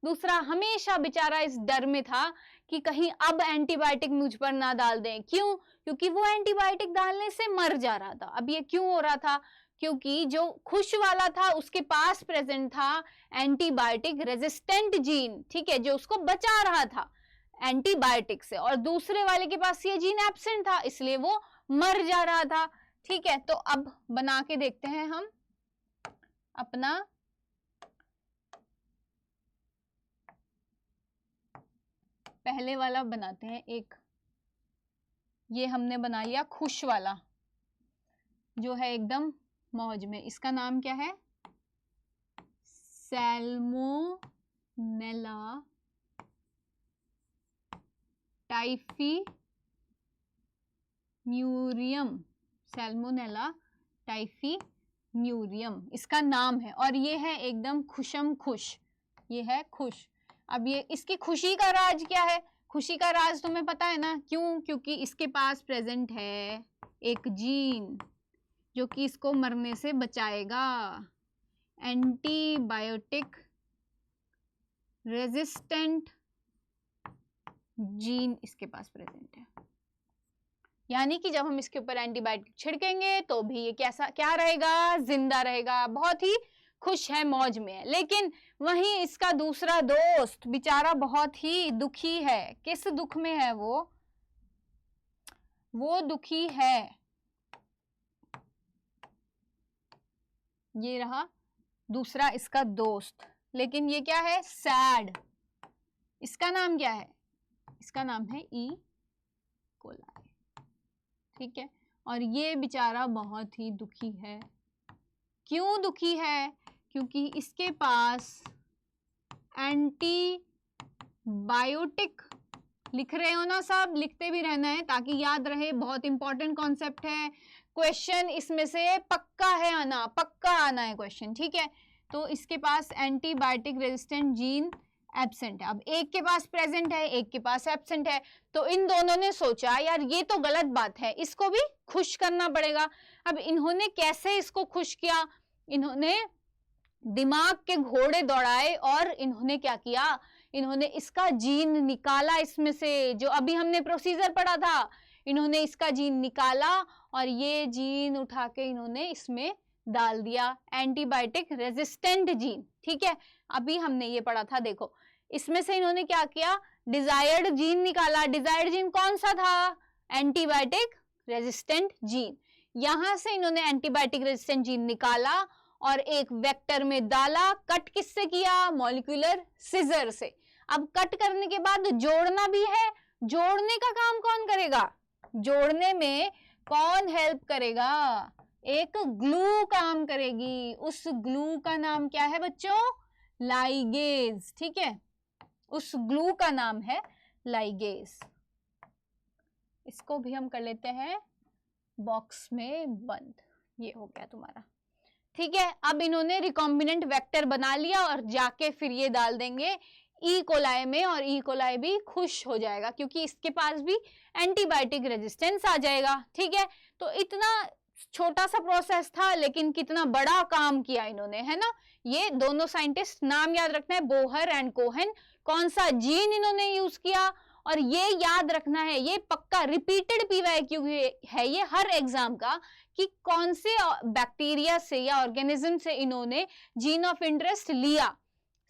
दूसरा हमेशा बेचारा इस डर में था कि कहीं अब एंटीबायोटिक मुझ पर ना डाल दें। क्यों? क्योंकि वो एंटीबायोटिक डालने से मर जा रहा था। अब ये क्यों हो रहा था? क्योंकि जो खुश वाला था उसके पास प्रेजेंट था एंटीबायोटिक रेजिस्टेंट जीन, ठीक है, जो उसको बचा रहा था एंटीबायोटिक से, और दूसरे वाले के पास ये जीन एब्सेंट था, इसलिए वो मर जा रहा था, ठीक है। तो अब बना के देखते हैं हम अपना पहले वाला बनाते हैं। एक ये हमने बना लिया खुश वाला जो है एकदम मौज में। इसका नाम क्या है? सैल्मोनेला टाइफीम्यूरियम, सैल्मोनेला टाइफीम्यूरियम इसका नाम है, और ये है एकदम खुशम खुश, ये है खुश। अब ये इसकी खुशी का राज क्या है? खुशी का राज तुम्हें पता है ना, क्यों? क्योंकि इसके पास प्रेजेंट है एक जीन जो कि इसको मरने से बचाएगा, एंटीबायोटिक रेजिस्टेंट जीन इसके पास प्रेजेंट है। यानी कि जब हम इसके ऊपर एंटीबायोटिक छिड़केंगे तो भी ये क्या रहेगा? जिंदा रहेगा, बहुत ही खुश है, मौज में है। लेकिन वहीं इसका दूसरा दोस्त बेचारा बहुत ही दुखी है। किस दुख में है वो दुखी है, ये रहा दूसरा इसका दोस्त, लेकिन ये क्या है? सैड। इसका नाम क्या है? इसका नाम है ई कोलाई, ठीक है। और ये बेचारा बहुत ही दुखी है। क्यों दुखी है? क्योंकि इसके पास एंटीबायोटिक, लिख रहे हो ना सब, लिखते भी रहना है ताकि याद रहे, बहुत इंपॉर्टेंट कॉन्सेप्ट है। क्वेश्चन इसमें से पक्का है आना, पक्का आना है क्वेश्चन, ठीक है। तो इसके पास एंटीबायोटिक रेजिस्टेंट जीन एब्सेंट है। अब एक के पास प्रेजेंट है, एक के पास एब्सेंट है, तो इन दोनों ने सोचा यार ये तो गलत बात है, इसको भी खुश करना पड़ेगा। अब इन्होंने कैसे इसको खुश किया? इन्होंने दिमाग के घोड़े दौड़ाए और इन्होंने क्या किया? इन्होंने इसका जीन निकाला इसमें से, जो अभी हमने प्रोसीजर पढ़ा था, इन्होंने इसका जीन निकाला और ये जीन उठा के इन्होंने इसमें डाल दिया, एंटीबायोटिक रेजिस्टेंट जीन, ठीक है। अभी हमने ये पढ़ा था, देखो इसमें से इन्होंने क्या किया? डिजायर्ड जीन निकाला। डिजायर्ड जीन कौन सा था? Antibiotic resistant gene. यहां से इन्होंने एंटीबायोटिक रेजिस्टेंट जीन निकाला और एक वेक्टर में डाला। कट किससे किया? मॉलिक्यूलर सिजर से। अब कट करने के बाद जोड़ना भी है, जोड़ने का काम कौन करेगा? जोड़ने में कौन हेल्प करेगा? एक ग्लू काम करेगी। उस ग्लू का नाम क्या है बच्चों? लाइगेज। ठीक है, उस ग्लू का नाम है लाइगेज। इसको भी हम कर लेते हैं बॉक्स में बंद। ये हो गया तुम्हारा। ठीक है, अब इन्होंने रिकॉम्बिनेंट वेक्टर बना लिया और जाके फिर ये डाल देंगे ई कोलाई में, और ई कोलाई भी खुश हो जाएगा क्योंकि इसके पास भी एंटीबायोटिक रेजिस्टेंस आ जाएगा। ठीक है, तो इतना छोटा सा प्रोसेस था लेकिन कितना बड़ा काम किया इन्होंने, है ना। ये दोनों साइंटिस्ट, नाम याद रखना है, बोहर एंड कोहेन। कौन सा जीन इन्होंने यूज किया, और ये याद रखना है, ये पक्का रिपीटेड पीवाईक्यू है ये हर एग्जाम का, कि कौन से बैक्टीरिया से या ऑर्गेनिज्म से इन्होंने जीन ऑफ इंटरेस्ट लिया।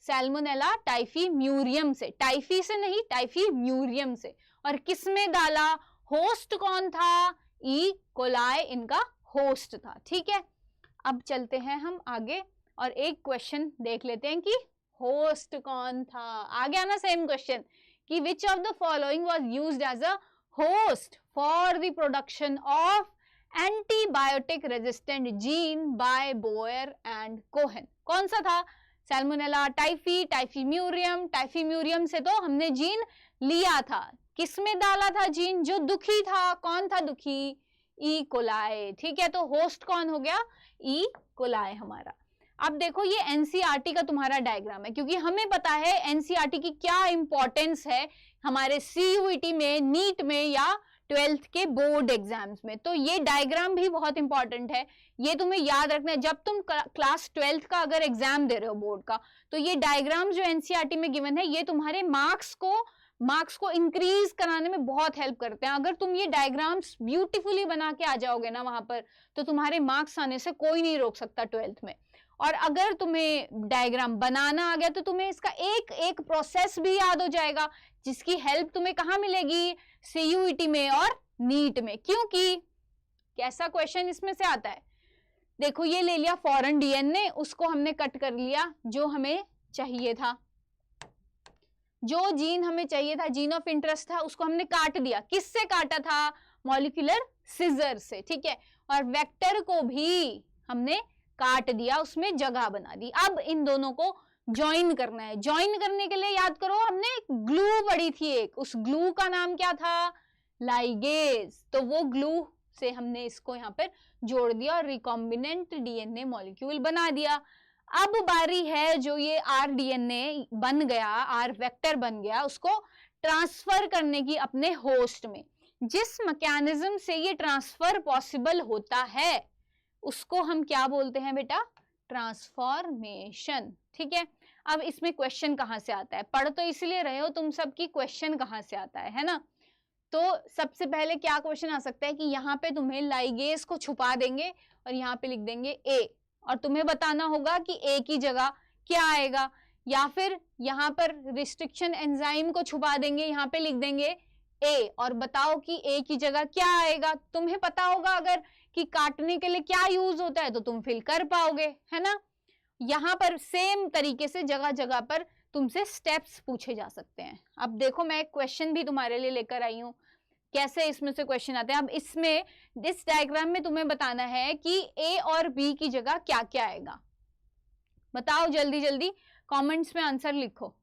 सैल्मोनेला टाइफीम्यूरियम से, टाइफी से नहीं, टाइफीम्यूरियम से। और किसमें डाला? होस्ट कौन था? ई कोलाई इनका होस्ट था। ठीक है, अब चलते हैं हम आगे और एक क्वेश्चन देख लेते हैं कि होस्ट कौन था। आ गया ना सेम क्वेश्चन कि which of the following was used as a host for the production of antibiotic resistant gene by Boyer and Cohen. कौन सा था? Salmonella typhi, टाइफीम्यूरियम। टाइफीम्यूरियम से तो हमने जीन लिया था। किसमें डाला था जीन? जो दुखी था। कौन था दुखी? E coli. ठीक है, तो होस्ट कौन हो गया? ई कोलाई हमारा। अब देखो ये एनसीईआरटी का तुम्हारा डायग्राम है, क्योंकि हमें पता है एनसीईआरटी की क्या इंपॉर्टेंस है हमारे सीयूईटी में, नीट में या 12th के बोर्ड एग्जाम्स में। तो ये डायग्राम भी बहुत इंपॉर्टेंट है, ये तुम्हें याद रखना है। जब तुम क्लास 12th का अगर एग्जाम दे रहे हो बोर्ड का, तो ये डायग्राम जो एनसीईआरटी में गिवन है, ये तुम्हारे मार्क्स को इंक्रीज कराने में बहुत हेल्प करते हैं। अगर तुम ये डायग्राम्स ब्यूटीफुली बना के आ जाओगे ना वहां पर, तो तुम्हारे मार्क्स आने से कोई नहीं रोक सकता 12th में। और अगर तुम्हें डायग्राम बनाना आ गया तो तुम्हें इसका एक एक प्रोसेस भी याद हो जाएगा, जिसकी हेल्प तुम्हें कहाँ मिलेगी? सीयूईटी में और नीट में। क्योंकि कैसा क्वेश्चन इसमें से आता है, देखो ये ले लिया फॉरेन डीएनए, उसको हमने कट कर लिया, जो हमें चाहिए था, जो जीन हमें चाहिए था, जीन ऑफ इंटरेस्ट था, उसको हमने काट दिया। किससे काटा था? मॉलिक्यूलर सिजर से। ठीक है, और वेक्टर को भी हमने काट दिया, उसमें जगह बना दी। अब इन दोनों को ज्वाइन करना है। ज्वाइन करने के लिए याद करो, हमने ग्लू पढ़ी थी एक, उस ग्लू का नाम क्या था? लाइगेज। तो वो ग्लू से हमने इसको यहाँ पर जोड़ दिया और रिकॉम्बिनेंट डीएनए मॉलिक्यूल बना दिया। अब बारी है जो ये आरडीएनए बन गया, आर वेक्टर बन गया, उसको ट्रांसफर करने की अपने होस्ट में। जिस मैकेनिज्म से ये ट्रांसफर पॉसिबल होता है उसको हम क्या बोलते हैं बेटा? ट्रांसफॉर्मेशन। ठीक है, अब इसमें क्वेश्चन कहां से आता है? पढ़ तो इसलिए रहे हो तुम सब की, क्वेश्चन कहां से आता है ना। तो सबसे पहले क्या क्वेश्चन आ सकता है कि यहाँ पे तुम्हें लाइगेज को छुपा देंगे और यहाँ पे लिख देंगे ए, और तुम्हें बताना होगा कि ए की जगह क्या आएगा। या फिर यहाँ पर रिस्ट्रिक्शन एंजाइम को छुपा देंगे, यहाँ पे लिख देंगे ए, और बताओ कि ए की जगह क्या आएगा। तुम्हें पता होगा अगर कि काटने के लिए क्या यूज होता है तो तुम फिल कर पाओगे, है ना। यहाँ पर सेम तरीके से जगह जगह पर तुमसे स्टेप्स पूछे जा सकते हैं। अब देखो मैं एक क्वेश्चन भी तुम्हारे लिए लेकर आई हूँ, कैसे इसमें से क्वेश्चन आते हैं। अब इसमें इस डायग्राम में तुम्हें बताना है कि ए और बी की जगह क्या क्या आएगा। बताओ जल्दी जल्दी, कमेंट्स में आंसर लिखो।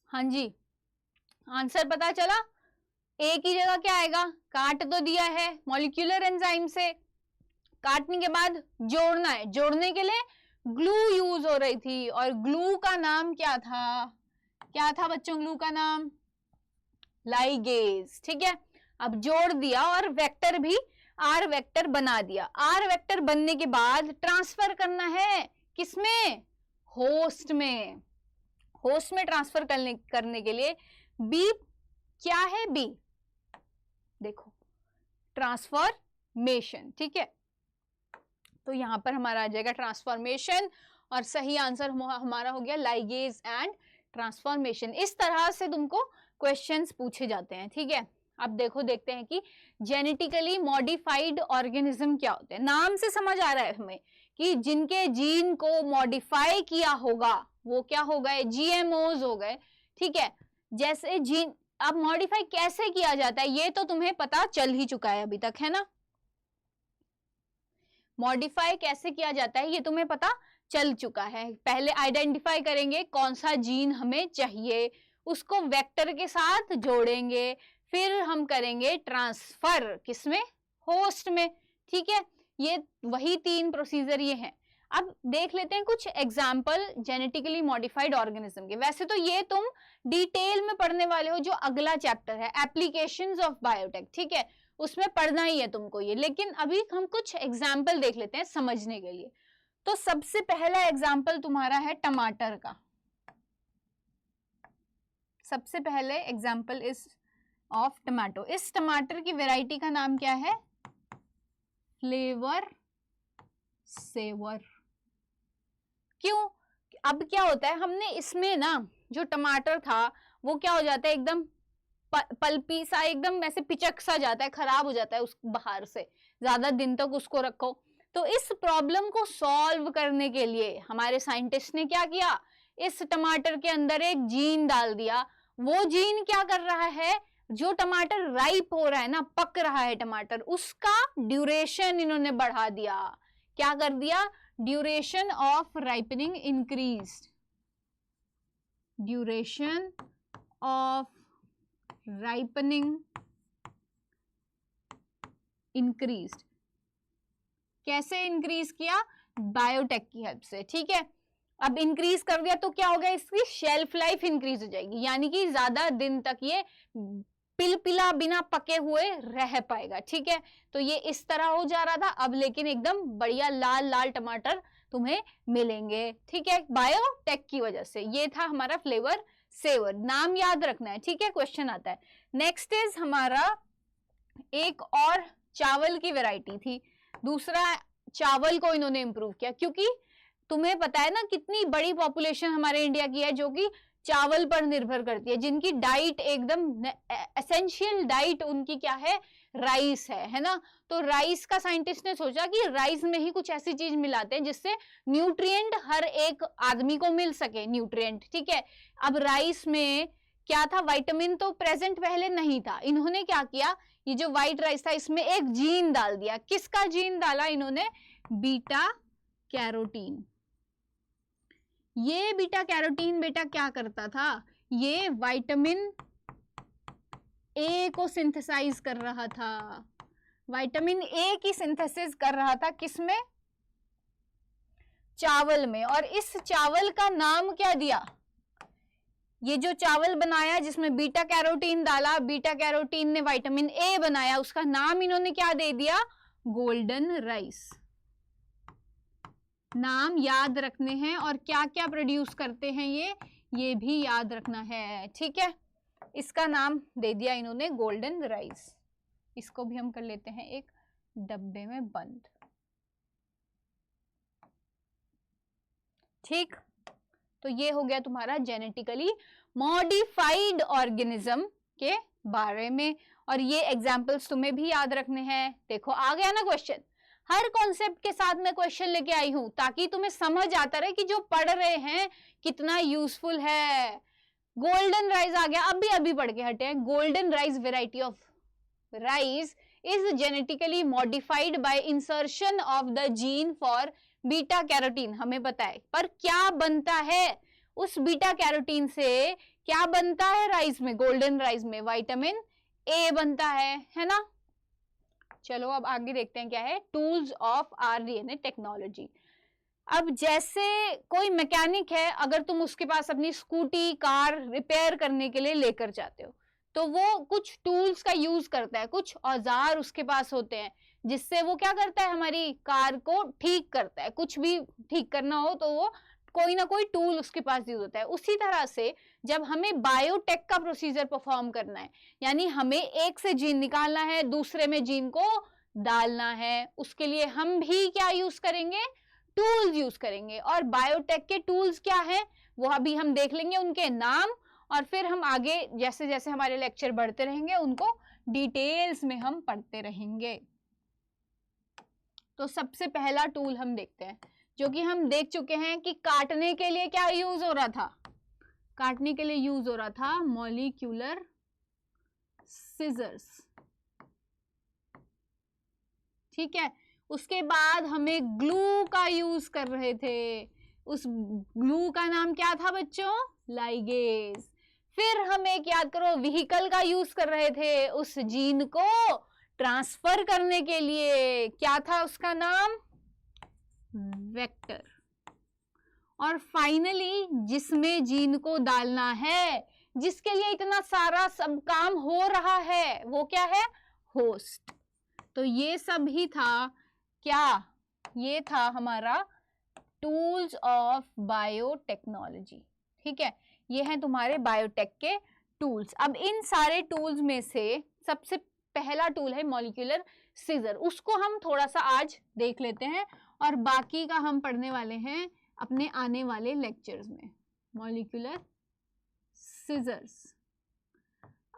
हाँ जी, आंसर पता चला? ए की जगह क्या आएगा? काट तो दिया है मॉलिक्यूलर एंजाइम से, काटने के बाद जोड़ना है, जोड़ने के लिए ग्लू यूज हो रही थी, और ग्लू का नाम क्या था? क्या था बच्चों ग्लू का नाम? लाइगेज। ठीक है, अब जोड़ दिया और वेक्टर भी आर वेक्टर बना दिया। आर वेक्टर बनने के बाद ट्रांसफर करना है किसमें? होस्ट में। होस्ट में ट्रांसफर करने के लिए बी क्या है? बी देखो ट्रांसफॉर्मेशन। ठीक है, तो यहां पर हमारा आ जाएगा ट्रांसफॉर्मेशन, और सही आंसर हमारा हो गया लाइगेज एंड ट्रांसफॉर्मेशन। इस तरह से तुमको क्वेश्चंस पूछे जाते हैं, ठीक है। अब देखते हैं कि जेनेटिकली मॉडिफाइड ऑर्गेनिज्म क्या होते हैं। नाम से समझ आ रहा है हमें कि जिनके जीन को मॉडिफाई किया होगा वो क्या हो गए, जीएमओज हो गए, ठीक है। जैसे जीन, अब मॉडिफाई कैसे किया जाता है ये तो तुम्हें पता चल ही चुका है अभी तक, है ना। मॉडिफाई कैसे किया जाता है ये तुम्हें पता चल चुका है। पहले आइडेंटिफाई करेंगे कौन सा जीन हमें चाहिए, उसको वेक्टर के साथ जोड़ेंगे, फिर हम करेंगे ट्रांसफर किसमें, होस्ट में, ठीक है। ये वही 3 प्रोसीजर ये हैं। अब देख लेते हैं कुछ एग्जाम्पल जेनेटिकली मॉडिफाइड ऑर्गेनिज्म के। वैसे तो ये तुम डिटेल में पढ़ने वाले हो, जो अगला चैप्टर है एप्लीकेशंस ऑफ बायोटेक, ठीक है, उसमें पढ़ना ही है तुमको ये। लेकिन अभी हम कुछ एग्जाम्पल देख लेते हैं समझने के लिए। तो सबसे पहला एग्जाम्पल तुम्हारा है टमाटर का। सबसे पहले एग्जाम्पल इज ऑफ टमाटो। इस टमाटर की वैरायटी का नाम क्या है, फ्लेवर सेवर। क्यों, अब क्या होता है, हमने इसमें ना जो टमाटर था वो क्या हो जाता है, एकदम पल्पी सा, एकदम ऐसे पिचक सा जाता है, खराब हो जाता है उस बाहर से, ज्यादा दिन तक उसको रखो। तो इस प्रॉब्लम को सॉल्व करने के लिए हमारे साइंटिस्ट ने क्या किया, इस टमाटर के अंदर एक जीन डाल दिया। वो जीन क्या कर रहा है, जो टमाटर राइप हो रहा है ना, पक रहा है टमाटर, उसका ड्यूरेशन इन्होंने बढ़ा दिया। क्या कर दिया, duration of ripening increased, duration of ripening increased. कैसे इंक्रीज किया, बायोटेक की हेल्प से, ठीक है। अब इंक्रीज कर दिया तो क्या हो गया, इसकी शेल्फ लाइफ इंक्रीज हो जाएगी, यानी कि ज्यादा दिन तक ये पिलपिला बिना पके हुए रह पाएगा, ठीक है। तो ये इस तरह हो जा रहा था, अब लेकिन एकदम बढ़िया लाल लाल टमाटर तुम्हें मिलेंगे, ठीक है, बायोटेक की वजह से। ये था हमारा फ्लेवर सेवर, नाम याद रखना है, ठीक है, क्वेश्चन आता है। नेक्स्ट इज हमारा एक और चावल की वैरायटी थी। दूसरा चावल को इन्होंने इंप्रूव किया, क्योंकि तुम्हें पता है ना कितनी बड़ी पॉपुलेशन हमारे इंडिया की है जो कि चावल पर निर्भर करती है, जिनकी डाइट एकदम एसेंशियल डाइट उनकी क्या है, राइस है ना। तो राइस का साइंटिस्ट ने सोचा कि राइस में ही कुछ ऐसी चीज मिलाते हैं जिससे न्यूट्रिएंट हर एक आदमी को मिल सके, न्यूट्रिएंट, ठीक है। अब राइस में क्या था, विटामिन तो प्रेजेंट पहले नहीं था, इन्होंने क्या किया, ये जो व्हाइट राइस था इसमें एक जीन डाल दिया। किसका जीन डाला इन्होंने, बीटा कैरोटीन। ये बीटा कैरोटीन बेटा क्या करता था, ये विटामिन ए को सिंथेसाइज कर रहा था, विटामिन ए की सिंथेसिस कर रहा था, किसमें, चावल में। और इस चावल का नाम क्या दिया, ये जो चावल बनाया जिसमें बीटा कैरोटीन डाला, बीटा कैरोटीन ने विटामिन ए बनाया, उसका नाम इन्होंने क्या दे दिया, गोल्डन राइस। नाम याद रखने हैं, और क्या क्या प्रोड्यूस करते हैं ये भी याद रखना है, ठीक है। इसका नाम दे दिया इन्होंने गोल्डन राइस। इसको भी हम कर लेते हैं एक डब्बे में बंद, ठीक। तो ये हो गया तुम्हारा जेनेटिकली मॉडिफाइड ऑर्गेनिज्म के बारे में, और ये एग्जाम्पल्स तुम्हें भी याद रखने हैं। देखो आ गया ना क्वेश्चन, हर कॉन्सेप्ट के साथ मैं क्वेश्चन लेके आई हूं ताकि तुम्हें समझ आता रहे कि जो पढ़ रहे हैं कितना यूजफुल है। गोल्डन राइस आ गया, अभी पढ़ के हटे हैं। Golden rice variety of rice is genetically modified by insertion of the gene for beta carotene, हमें पता है, पर क्या बनता है उस बीटा कैरोटीन से, क्या बनता है राइस में, गोल्डन राइस में विटामिन ए बनता है ना। चलो अब आगे देखते हैं क्या है, टूल्स ऑफ आरडीएनए टेक्नोलॉजी। अब जैसे कोई मैकेनिक है, अगर तुम उसके पास अपनी स्कूटी कार रिपेयर करने के लिए लेकर जाते हो तो वो कुछ टूल्स का यूज करता है, कुछ औजार उसके पास होते हैं जिससे वो क्या करता है, हमारी कार को ठीक करता है। कुछ भी ठीक करना हो तो वो कोई ना कोई टूल उसके पास यूज होता है। उसी तरह से जब हमें बायोटेक का प्रोसीजर परफॉर्म करना है, यानी हमें एक से जीन निकालना है, दूसरे में जीन को डालना है, उसके लिए हम भी क्या यूज करेंगे, टूल्स यूज करेंगे। और बायोटेक के टूल्स क्या है वो अभी हम देख लेंगे, उनके नाम, और फिर हम आगे जैसे जैसे हमारे लेक्चर बढ़ते रहेंगे उनको डिटेल्स में हम पढ़ते रहेंगे। तो सबसे पहला टूल हम देखते हैं, जो कि हम देख चुके हैं कि काटने के लिए क्या यूज हो रहा था, काटने के लिए यूज हो रहा था मॉलिक्यूलर सिजर्स। ठीक है, उसके बाद हमें ग्लू का यूज कर रहे थे, उस ग्लू का नाम क्या था बच्चों, लाइगेज। फिर हम एक याद करो व्हीकल का यूज कर रहे थे उस जीन को ट्रांसफर करने के लिए, क्या था उसका नाम, वेक्टर। और फाइनली जिसमें जीन को डालना है, जिसके लिए इतना सारा सब काम हो रहा है, वो क्या है, होस्ट। तो ये सब ही था क्या, ये था हमारा टूल्स ऑफ बायोटेक्नोलॉजी। ठीक है, ये हैं तुम्हारे बायोटेक के टूल्स। अब इन सारे टूल्स में से सबसे पहला टूल है मॉलिक्यूलर सीजर, उसको हम थोड़ा सा आज देख लेते हैं और बाकी का हम पढ़ने वाले हैं अपने आने वाले लेक्चर्स में। Molecular scissors.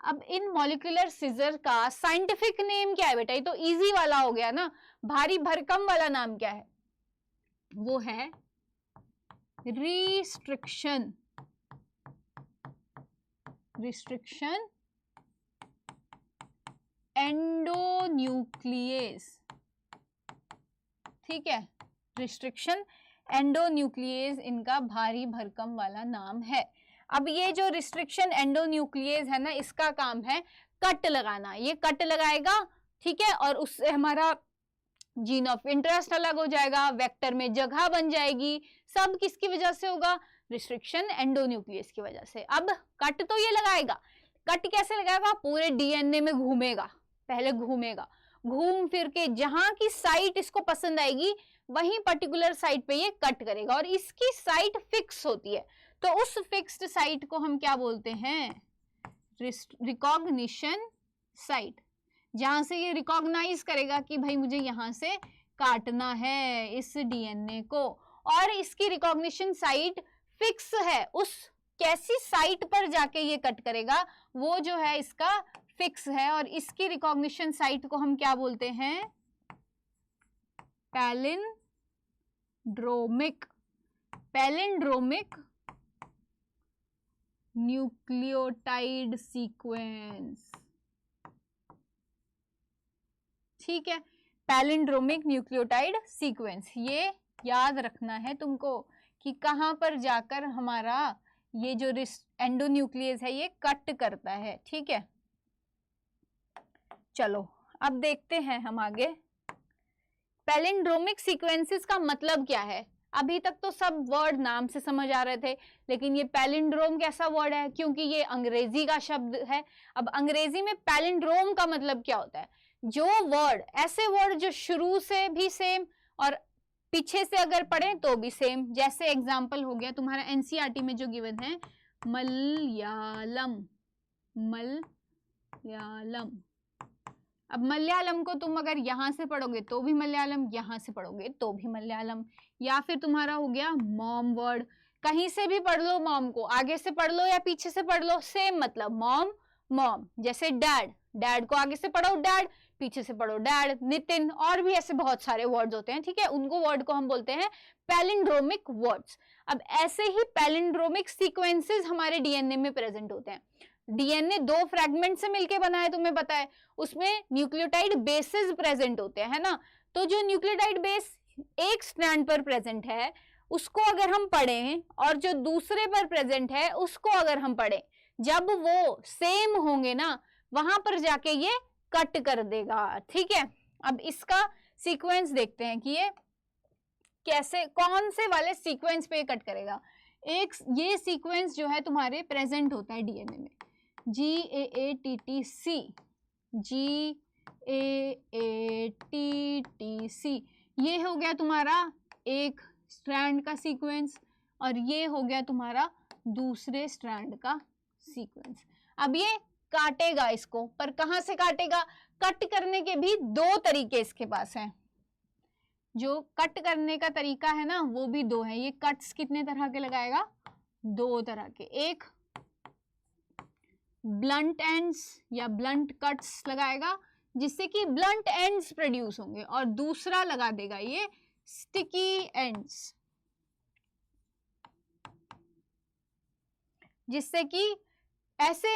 अब इन मॉलिक्यूलर सीजर का साइंटिफिक नेम क्या है बेटा, ये तो इजी वाला हो गया ना, भारी भरकम वाला नाम क्या है, वो है रिस्ट्रिक्शन, रिस्ट्रिक्शन एंडोन्यूक्लियस। ठीक है, रिस्ट्रिक्शन एंडोन्यूक्लियस इनका भारी भरकम वाला नाम है। अब ये जो रिस्ट्रिक्शन एंडोन्यूक्लियस है ना, इसका काम है कट लगाना, ये कट लगाएगा। ठीक है, और उससे हमारा जीन ऑफ इंटरेस्ट अलग हो जाएगा, वेक्टर में जगह बन जाएगी। सब किसकी वजह से होगा, रिस्ट्रिक्शन एंडोन्यूक्लियस की वजह से। अब कट तो ये लगाएगा, कट कैसे लगाएगा, पूरे डीएनए में घूमेगा, पहले घूमेगा, घूम फिर के जहां की साइट इसको पसंद आएगी वहीं पर्टिकुलर साइट पे ये कट करेगा, और इसकी साइट फिक्स होती है। तो उस फिक्स्ड साइट को हम क्या बोलते हैं, रिकॉग्निशन साइट, जहां से ये रिकॉग्नाइज करेगा कि भाई मुझे यहां से काटना है इस डीएनए को। और इसकी रिकॉग्निशन साइट फिक्स है, उस कैसी साइट पर जाके ये कट करेगा वो जो है इसका फिक्स है। और इसकी रिकॉग्निशन साइट को हम क्या बोलते हैं, पैलिंड्रोमिक, पैलिंड्रोमिक न्यूक्लियोटाइड सीक्वेंस। ठीक है, पैलिंड्रोमिक न्यूक्लियोटाइड सीक्वेंस, ये याद रखना है तुमको कि कहां पर जाकर हमारा ये जो एंडोन्यूक्लियस है ये कट करता है। ठीक है, चलो अब देखते हैं हम आगे। पैलिंड्रोमिक सीक्वेंसेस का मतलब क्या है, अभी तक तो सब वर्ड नाम से समझ आ रहे थे, लेकिन ये पैलिंड्रोम कैसा वर्ड है, क्योंकि ये अंग्रेजी का शब्द है। अब अंग्रेजी में पैलिंड्रोम का मतलब क्या होता है, जो वर्ड, ऐसे वर्ड जो शुरू से भी सेम और पीछे से अगर पढ़े तो भी सेम। जैसे एग्जांपल हो गया तुम्हारा एनसीईआरटी में जो गिवन है, मलयालम, मलयालम। अब मलयालम को तुम अगर यहां से पढ़ोगे तो भी मलयालम, यहां से पढ़ोगे तो भी मलयालम। या फिर तुम्हारा हो गया मॉम वर्ड, कहीं से भी पढ़ लो मॉम को, आगे से पढ़ लो या पीछे से पढ़ लो, सेम मतलब मॉम मॉम। जैसे डैड, डैड को आगे से पढ़ो डैड, पीछे से पढ़ो डैड, नितिन, और भी ऐसे बहुत सारे वर्ड्स होते हैं। ठीक है, उनको वर्ड को हम बोलते हैं पैलिंड्रोमिक वर्ड्स। अब ऐसे ही पैलिंड्रोमिक सीक्वेंसेस हमारे डीएनए में प्रेजेंट होते हैं। डीएनए 2 फ्रैगमेंट से मिलके बना है, तुम्हें पता है, उसमें न्यूक्लियोटाइड बेसेस प्रेजेंट होते हैं, है ना। तो जो न्यूक्लियोटाइड बेस एक स्ट्रैंड पर प्रेजेंट है उसको अगर हम पढ़ें, और जो दूसरे पर प्रेजेंट है उसको अगर हम पढ़ें, जब वो सेम होंगे ना वहां पर जाके ये कट कर देगा। ठीक है, अब इसका सीक्वेंस देखते हैं कि ये कैसे, कौन से वाले सीक्वेंस पे कट करेगा। एक ये सीक्वेंस जो है तुम्हारे प्रेजेंट होता है डीएनए में, GAATTC, GAATTC, ये हो गया तुम्हारा एक स्ट्रैंड का सीक्वेंस, और ये हो गया तुम्हारा दूसरे स्ट्रैंड का सीक्वेंस। अब ये काटेगा इसको, पर कहां से काटेगा, कट करने के भी 2 तरीके इसके पास हैं। जो कट करने का तरीका है ना वो भी दो है। ये कट्स कितने तरह के लगाएगा? दो तरह के, एक ब्लंट एंड्स या ब्लंट कट्स लगाएगा जिससे कि ब्लंट एंड्स प्रोड्यूस होंगे, और दूसरा लगा देगा ये स्टिकी एंड्स, जिससे कि ऐसे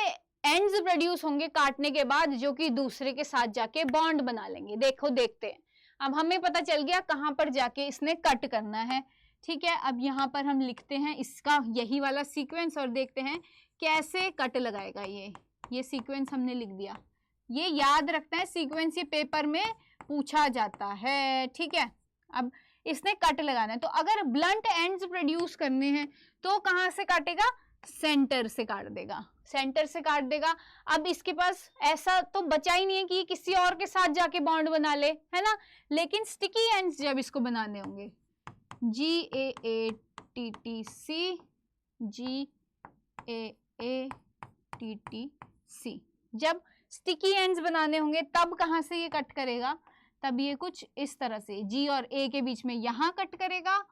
एंड्स प्रोड्यूस होंगे काटने के बाद जो कि दूसरे के साथ जाके बॉन्ड बना लेंगे। देखो देखते हैं, अब हमें पता चल गया कहां पर जाके इसने कट करना है। ठीक है, अब यहाँ पर हम लिखते हैं इसका यही वाला सीक्वेंस और देखते हैं कैसे कट लगाएगा। ये सीक्वेंस हमने लिख दिया, ये याद रखना है सीक्वेंस, ये पेपर में पूछा जाता है। ठीक है, अब इसने कट लगाना है, तो अगर ब्लंट एंड्स प्रोड्यूस करने हैं तो कहां से काटेगा? सेंटर से काट देगा, सेंटर से काट देगा। अब इसके पास ऐसा तो बचा ही नहीं है कि किसी और के साथ जाके बॉन्ड बना ले, है ना। लेकिन स्टिकी एंड्स जब इसको बनाने होंगे, GAATTC, GAATTC, जब स्टिकी एंड्स बनाने होंगे तब कहां से ये कट करेगा? तब ये कुछ इस तरह से G और A के बीच में यहां कट करेगा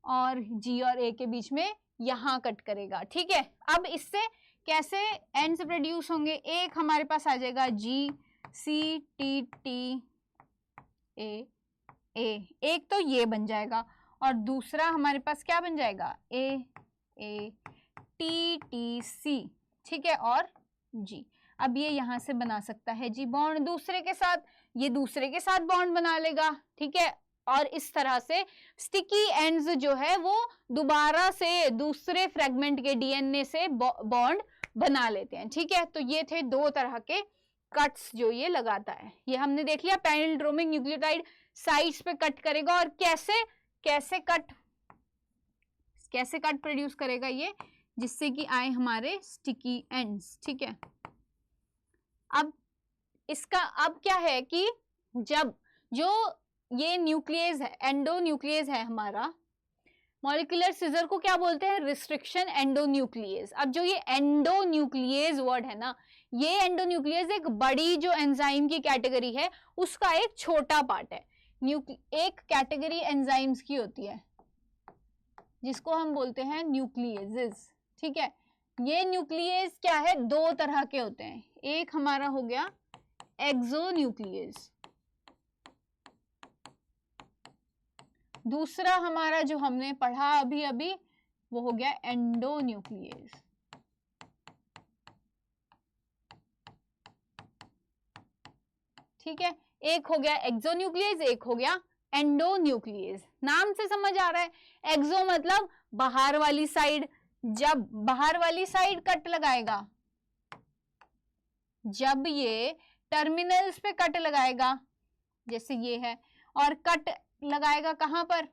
और G और A के बीच में यहां कट करेगा। ठीक है, अब इससे कैसे एंड्स प्रोड्यूस होंगे? एक हमारे पास आ जाएगा GCTTA, एक तो ये बन जाएगा और दूसरा हमारे पास क्या बन जाएगा? AATTC। ठीक है, और G। अब ये यहां से बना सकता है जी बॉन्ड दूसरे के साथ, ये दूसरे के साथ बॉन्ड बना लेगा। ठीक है, और इस तरह से स्टिकी एंड्स जो है वो दोबारा से दूसरे फ्रेगमेंट के डीएनए से बॉन्ड बना लेते हैं। ठीक है, तो ये थे दो तरह के कट्स जो ये लगाता है। ये हमने देख लिया, पैनिलड्रोमिक न्यूक्लियोटाइड साइट्स पे कट करेगा और कैसे कट प्रोड्यूस करेगा ये, जिससे कि आए हमारे स्टिकी एंड्स। ठीक है, अब इसका अब क्या है कि जब जो ये न्यूक्लियस है, एंडोन्यूक्लियस है हमारा, मॉलिक्यूलर सीजर को क्या बोलते हैं? Restriction endonuclease. अब जो ये एंडोन्यूक्लियस वर्ड है ना, ये एंडोन्यूक्लियस एक बड़ी जो एंजाइम की कैटेगरी है उसका एक छोटा पार्ट है। एक कैटेगरी एंजाइम्स की होती है जिसको हम बोलते हैं न्यूक्लियेजेस। ठीक है, ये न्यूक्लियस क्या है? दो तरह के होते हैं। एक हमारा हो गया एक्सोन्यूक्लियस, दूसरा हमारा जो हमने पढ़ा अभी अभी वो हो गया एंडोन्यूक्लियस। ठीक है, एक हो गया एक्सोन्यूक्लियस, एक हो गया एंडोन्यूक्लियस। नाम से समझ आ रहा है, एक्सो मतलब बाहर वाली साइड, जब बाहर वाली साइड कट लगाएगा, जब ये टर्मिनल्स पे कट लगाएगा जैसे ये है, और कट लगाएगा कहां पर?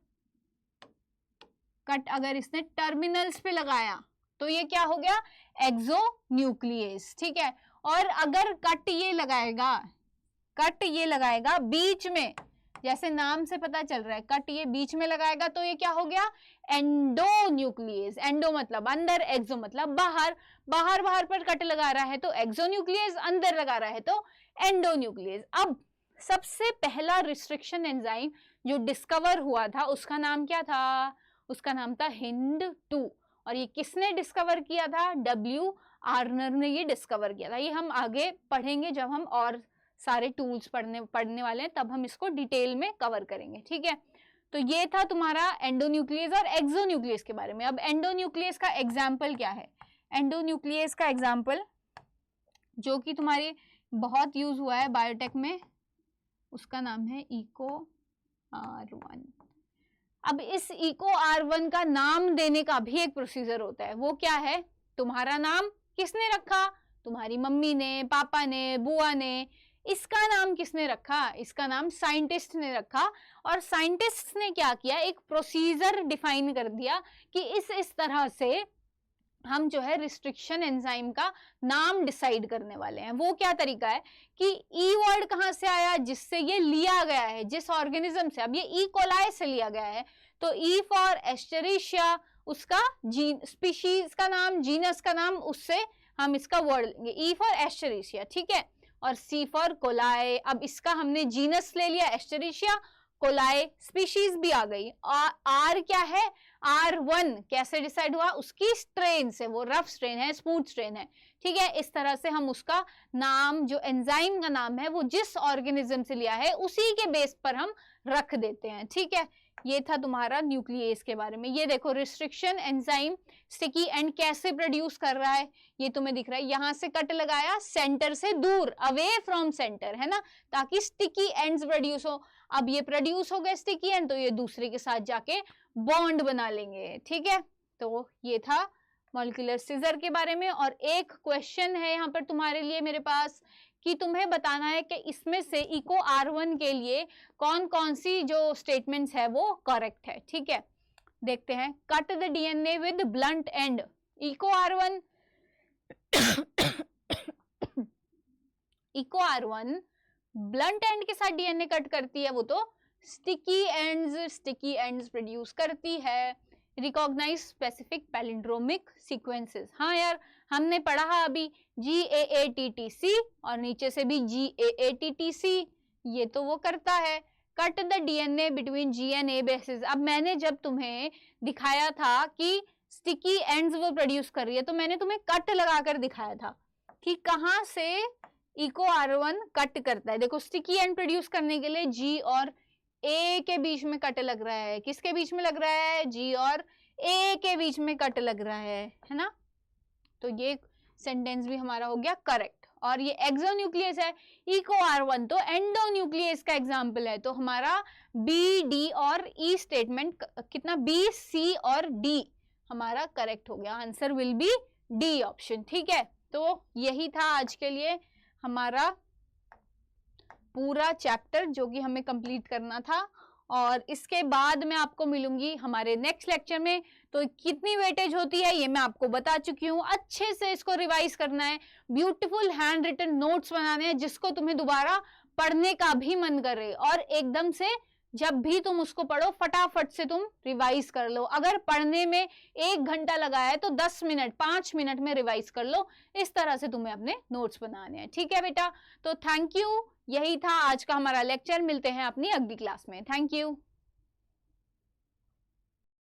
कट अगर इसने टर्मिनल्स पे लगाया तो ये क्या हो गया? एक्सोन्यूक्लियस। ठीक है, और अगर कट ये लगाएगा बीच में, जैसे नाम से पता चल रहा है कट ये बीच में लगाएगा तो ये क्या हो गया? एंडोन्यूक्लियस। एंडो मतलब अंदर, एक्सो मतलब बाहर, बाहर पर कट लगा रहा है तो एक्सोन्यूक्लियस, अंदर लगा रहा है तो एंडोन्यूक्लियस। अब सबसे पहला रिस्ट्रिक्शन एंजाइम जो डिस्कवर हुआ था उसका नाम क्या था? उसका नाम था HIND2। और ये किसने डिस्कवर किया था? W. आर्नर ने ये डिस्कवर किया था। ये हम आगे पढ़ेंगे जब हम और सारे टूल्स पढ़ने वाले हैं, तब हम इसको डिटेल में कवर करेंगे। ठीक है, तो ये था तुम्हारा एंडोन्यूक्लियस और एक्सोन्यूक्लियस के बारे में। अब एंडोन्यूक्लियस का एग्जाम्पल क्या है? एंडोन्यूक्लियस का एग्जाम्पल जो कि तुम्हारी बहुत यूज हुआ है बायोटेक में, उसका नाम है EcoR1। अब इस EcoR1 का नाम देने का भी एक प्रोसीजर होता है। वो क्या है? तुम्हारा नाम किसने रखा? तुम्हारी मम्मी ने, पापा ने, बुआ ने। इसका नाम किसने रखा? इसका नाम साइंटिस्ट ने रखा। और साइंटिस्ट ने क्या किया? एक प्रोसीजर डिफाइन कर दिया कि इस तरह से हम जो है रिस्ट्रिक्शन एंजाइम का नाम डिसाइड करने वाले हैं। वो क्या तरीका है कि ई वर्ड कहां से आया? जिससे ये लिया गया है, जिस ऑर्गेनिज्म से। अब ये ई कोलाई से लिया गया है तो ई फॉर एस्चेरिशिया, उसका स्पीशीज का नाम, जीनस का नाम, उससे हम इसका वर्ड लेंगे ई फॉर एस्चेरिशिया। ठीक है, और सी फॉर कोलाई। अब इसका हमने जीनस ले लिया एस्चेरिशिया, कोलाई स्पीशीज भी आ गई। आर क्या है, R1 कैसे डिसाइड हुआ, उसकी स्ट्रेन से, वो रफ स्ट्रेन है, स्मूथ स्ट्रेन है, ठीक है। इस तरह से हम उसका नाम, जो एंजाइम का नाम है, वो जिस ऑर्गेनिज्म से लिया है उसी के बेस पर हम रख देते हैं, ठीक है। ये था तुम्हारा न्यूक्लियस के बारे में। ये देखो रिस्ट्रिक्शन एंजाइम स्टिकी एंड कैसे प्रोड्यूस कर रहा है, ये तुम्हें दिख रहा है। यहां से कट लगाया, सेंटर से दूर, अवे फ्रॉम सेंटर, है ना, ताकि स्टिकी एंड्स प्रोड्यूस हो। अब ये प्रोड्यूस हो गए स्टिकी एंड, तो ये दूसरे के साथ जाके बॉन्ड बना लेंगे, ठीक है। तो ये था मॉलिक्यूलर सीजर के बारे में। और एक क्वेश्चन है यहाँ पर तुम्हारे लिए मेरे पास कि तुम्हें बताना है कि इसमें से इको R1 के लिए कौन कौन सी जो स्टेटमेंट्स है वो करेक्ट है, ठीक है। देखते हैं। Cut the DNA with blunt end, Eco R1 Eco R1 blunt end के साथ डीएनए कट करती है, वो तो स्टिकी एंड्स प्रोड्यूस करती है। रिकॉग्नाइज स्पेसिफिक पैलिंड्रोमिक सीक्वेंसेस, हाँ यार हमने पढ़ा अभी GAATTC और नीचे से भी GAATTC, ये तो वो करता है। Cut the DNA between G and A basis, अब मैंने जब तुम्हें दिखाया था कि स्टिकी एंड्स वो प्रोड्यूस कर रही है, तो मैंने तुम्हें कट लगाकर दिखाया था कि कहां से इको R1 कट करता है। देखो स्टिकी एंड प्रोड्यूस करने के लिए G और A के बीच में कट लग रहा है। किसके बीच में लग रहा है, G और A के बीच में कट लग रहा है ना। तो ये सेंटेंस भी हमारा हो गया करेक्ट। और ये एक्सोन्यूक्लियस है, इको R1 तो एंडोन्यूक्लियस का एग्जाम्पल है। तो हमारा B, D और E स्टेटमेंट कितना, B, C और D हमारा करेक्ट हो गया। Answer will be D option, ठीक है। तो यही था आज के लिए हमारा पूरा चैप्टर जो कि हमें कंप्लीट करना था। और इसके बाद मैं आपको मिलूंगी हमारे नेक्स्ट लेक्चर में। तो कितनी वेटेज होती है ये मैं आपको बता चुकी हूँ। अच्छे से इसको रिवाइज करना है, ब्यूटीफुल हैंड रिटन नोट्स बनाने हैं जिसको तुम्हें दोबारा पढ़ने का भी मन करे, और एकदम से जब भी तुम उसको पढ़ो फटाफट से तुम रिवाइज कर लो। अगर पढ़ने में 1 घंटा लगा है तो 10 मिनट 5 मिनट में रिवाइज कर लो। इस तरह से तुम्हें अपने नोट्स बनाने हैं, ठीक है बेटा। तो थैंक यू, यही था आज का हमारा लेक्चर। मिलते हैं अपनी अगली क्लास में। Thank you.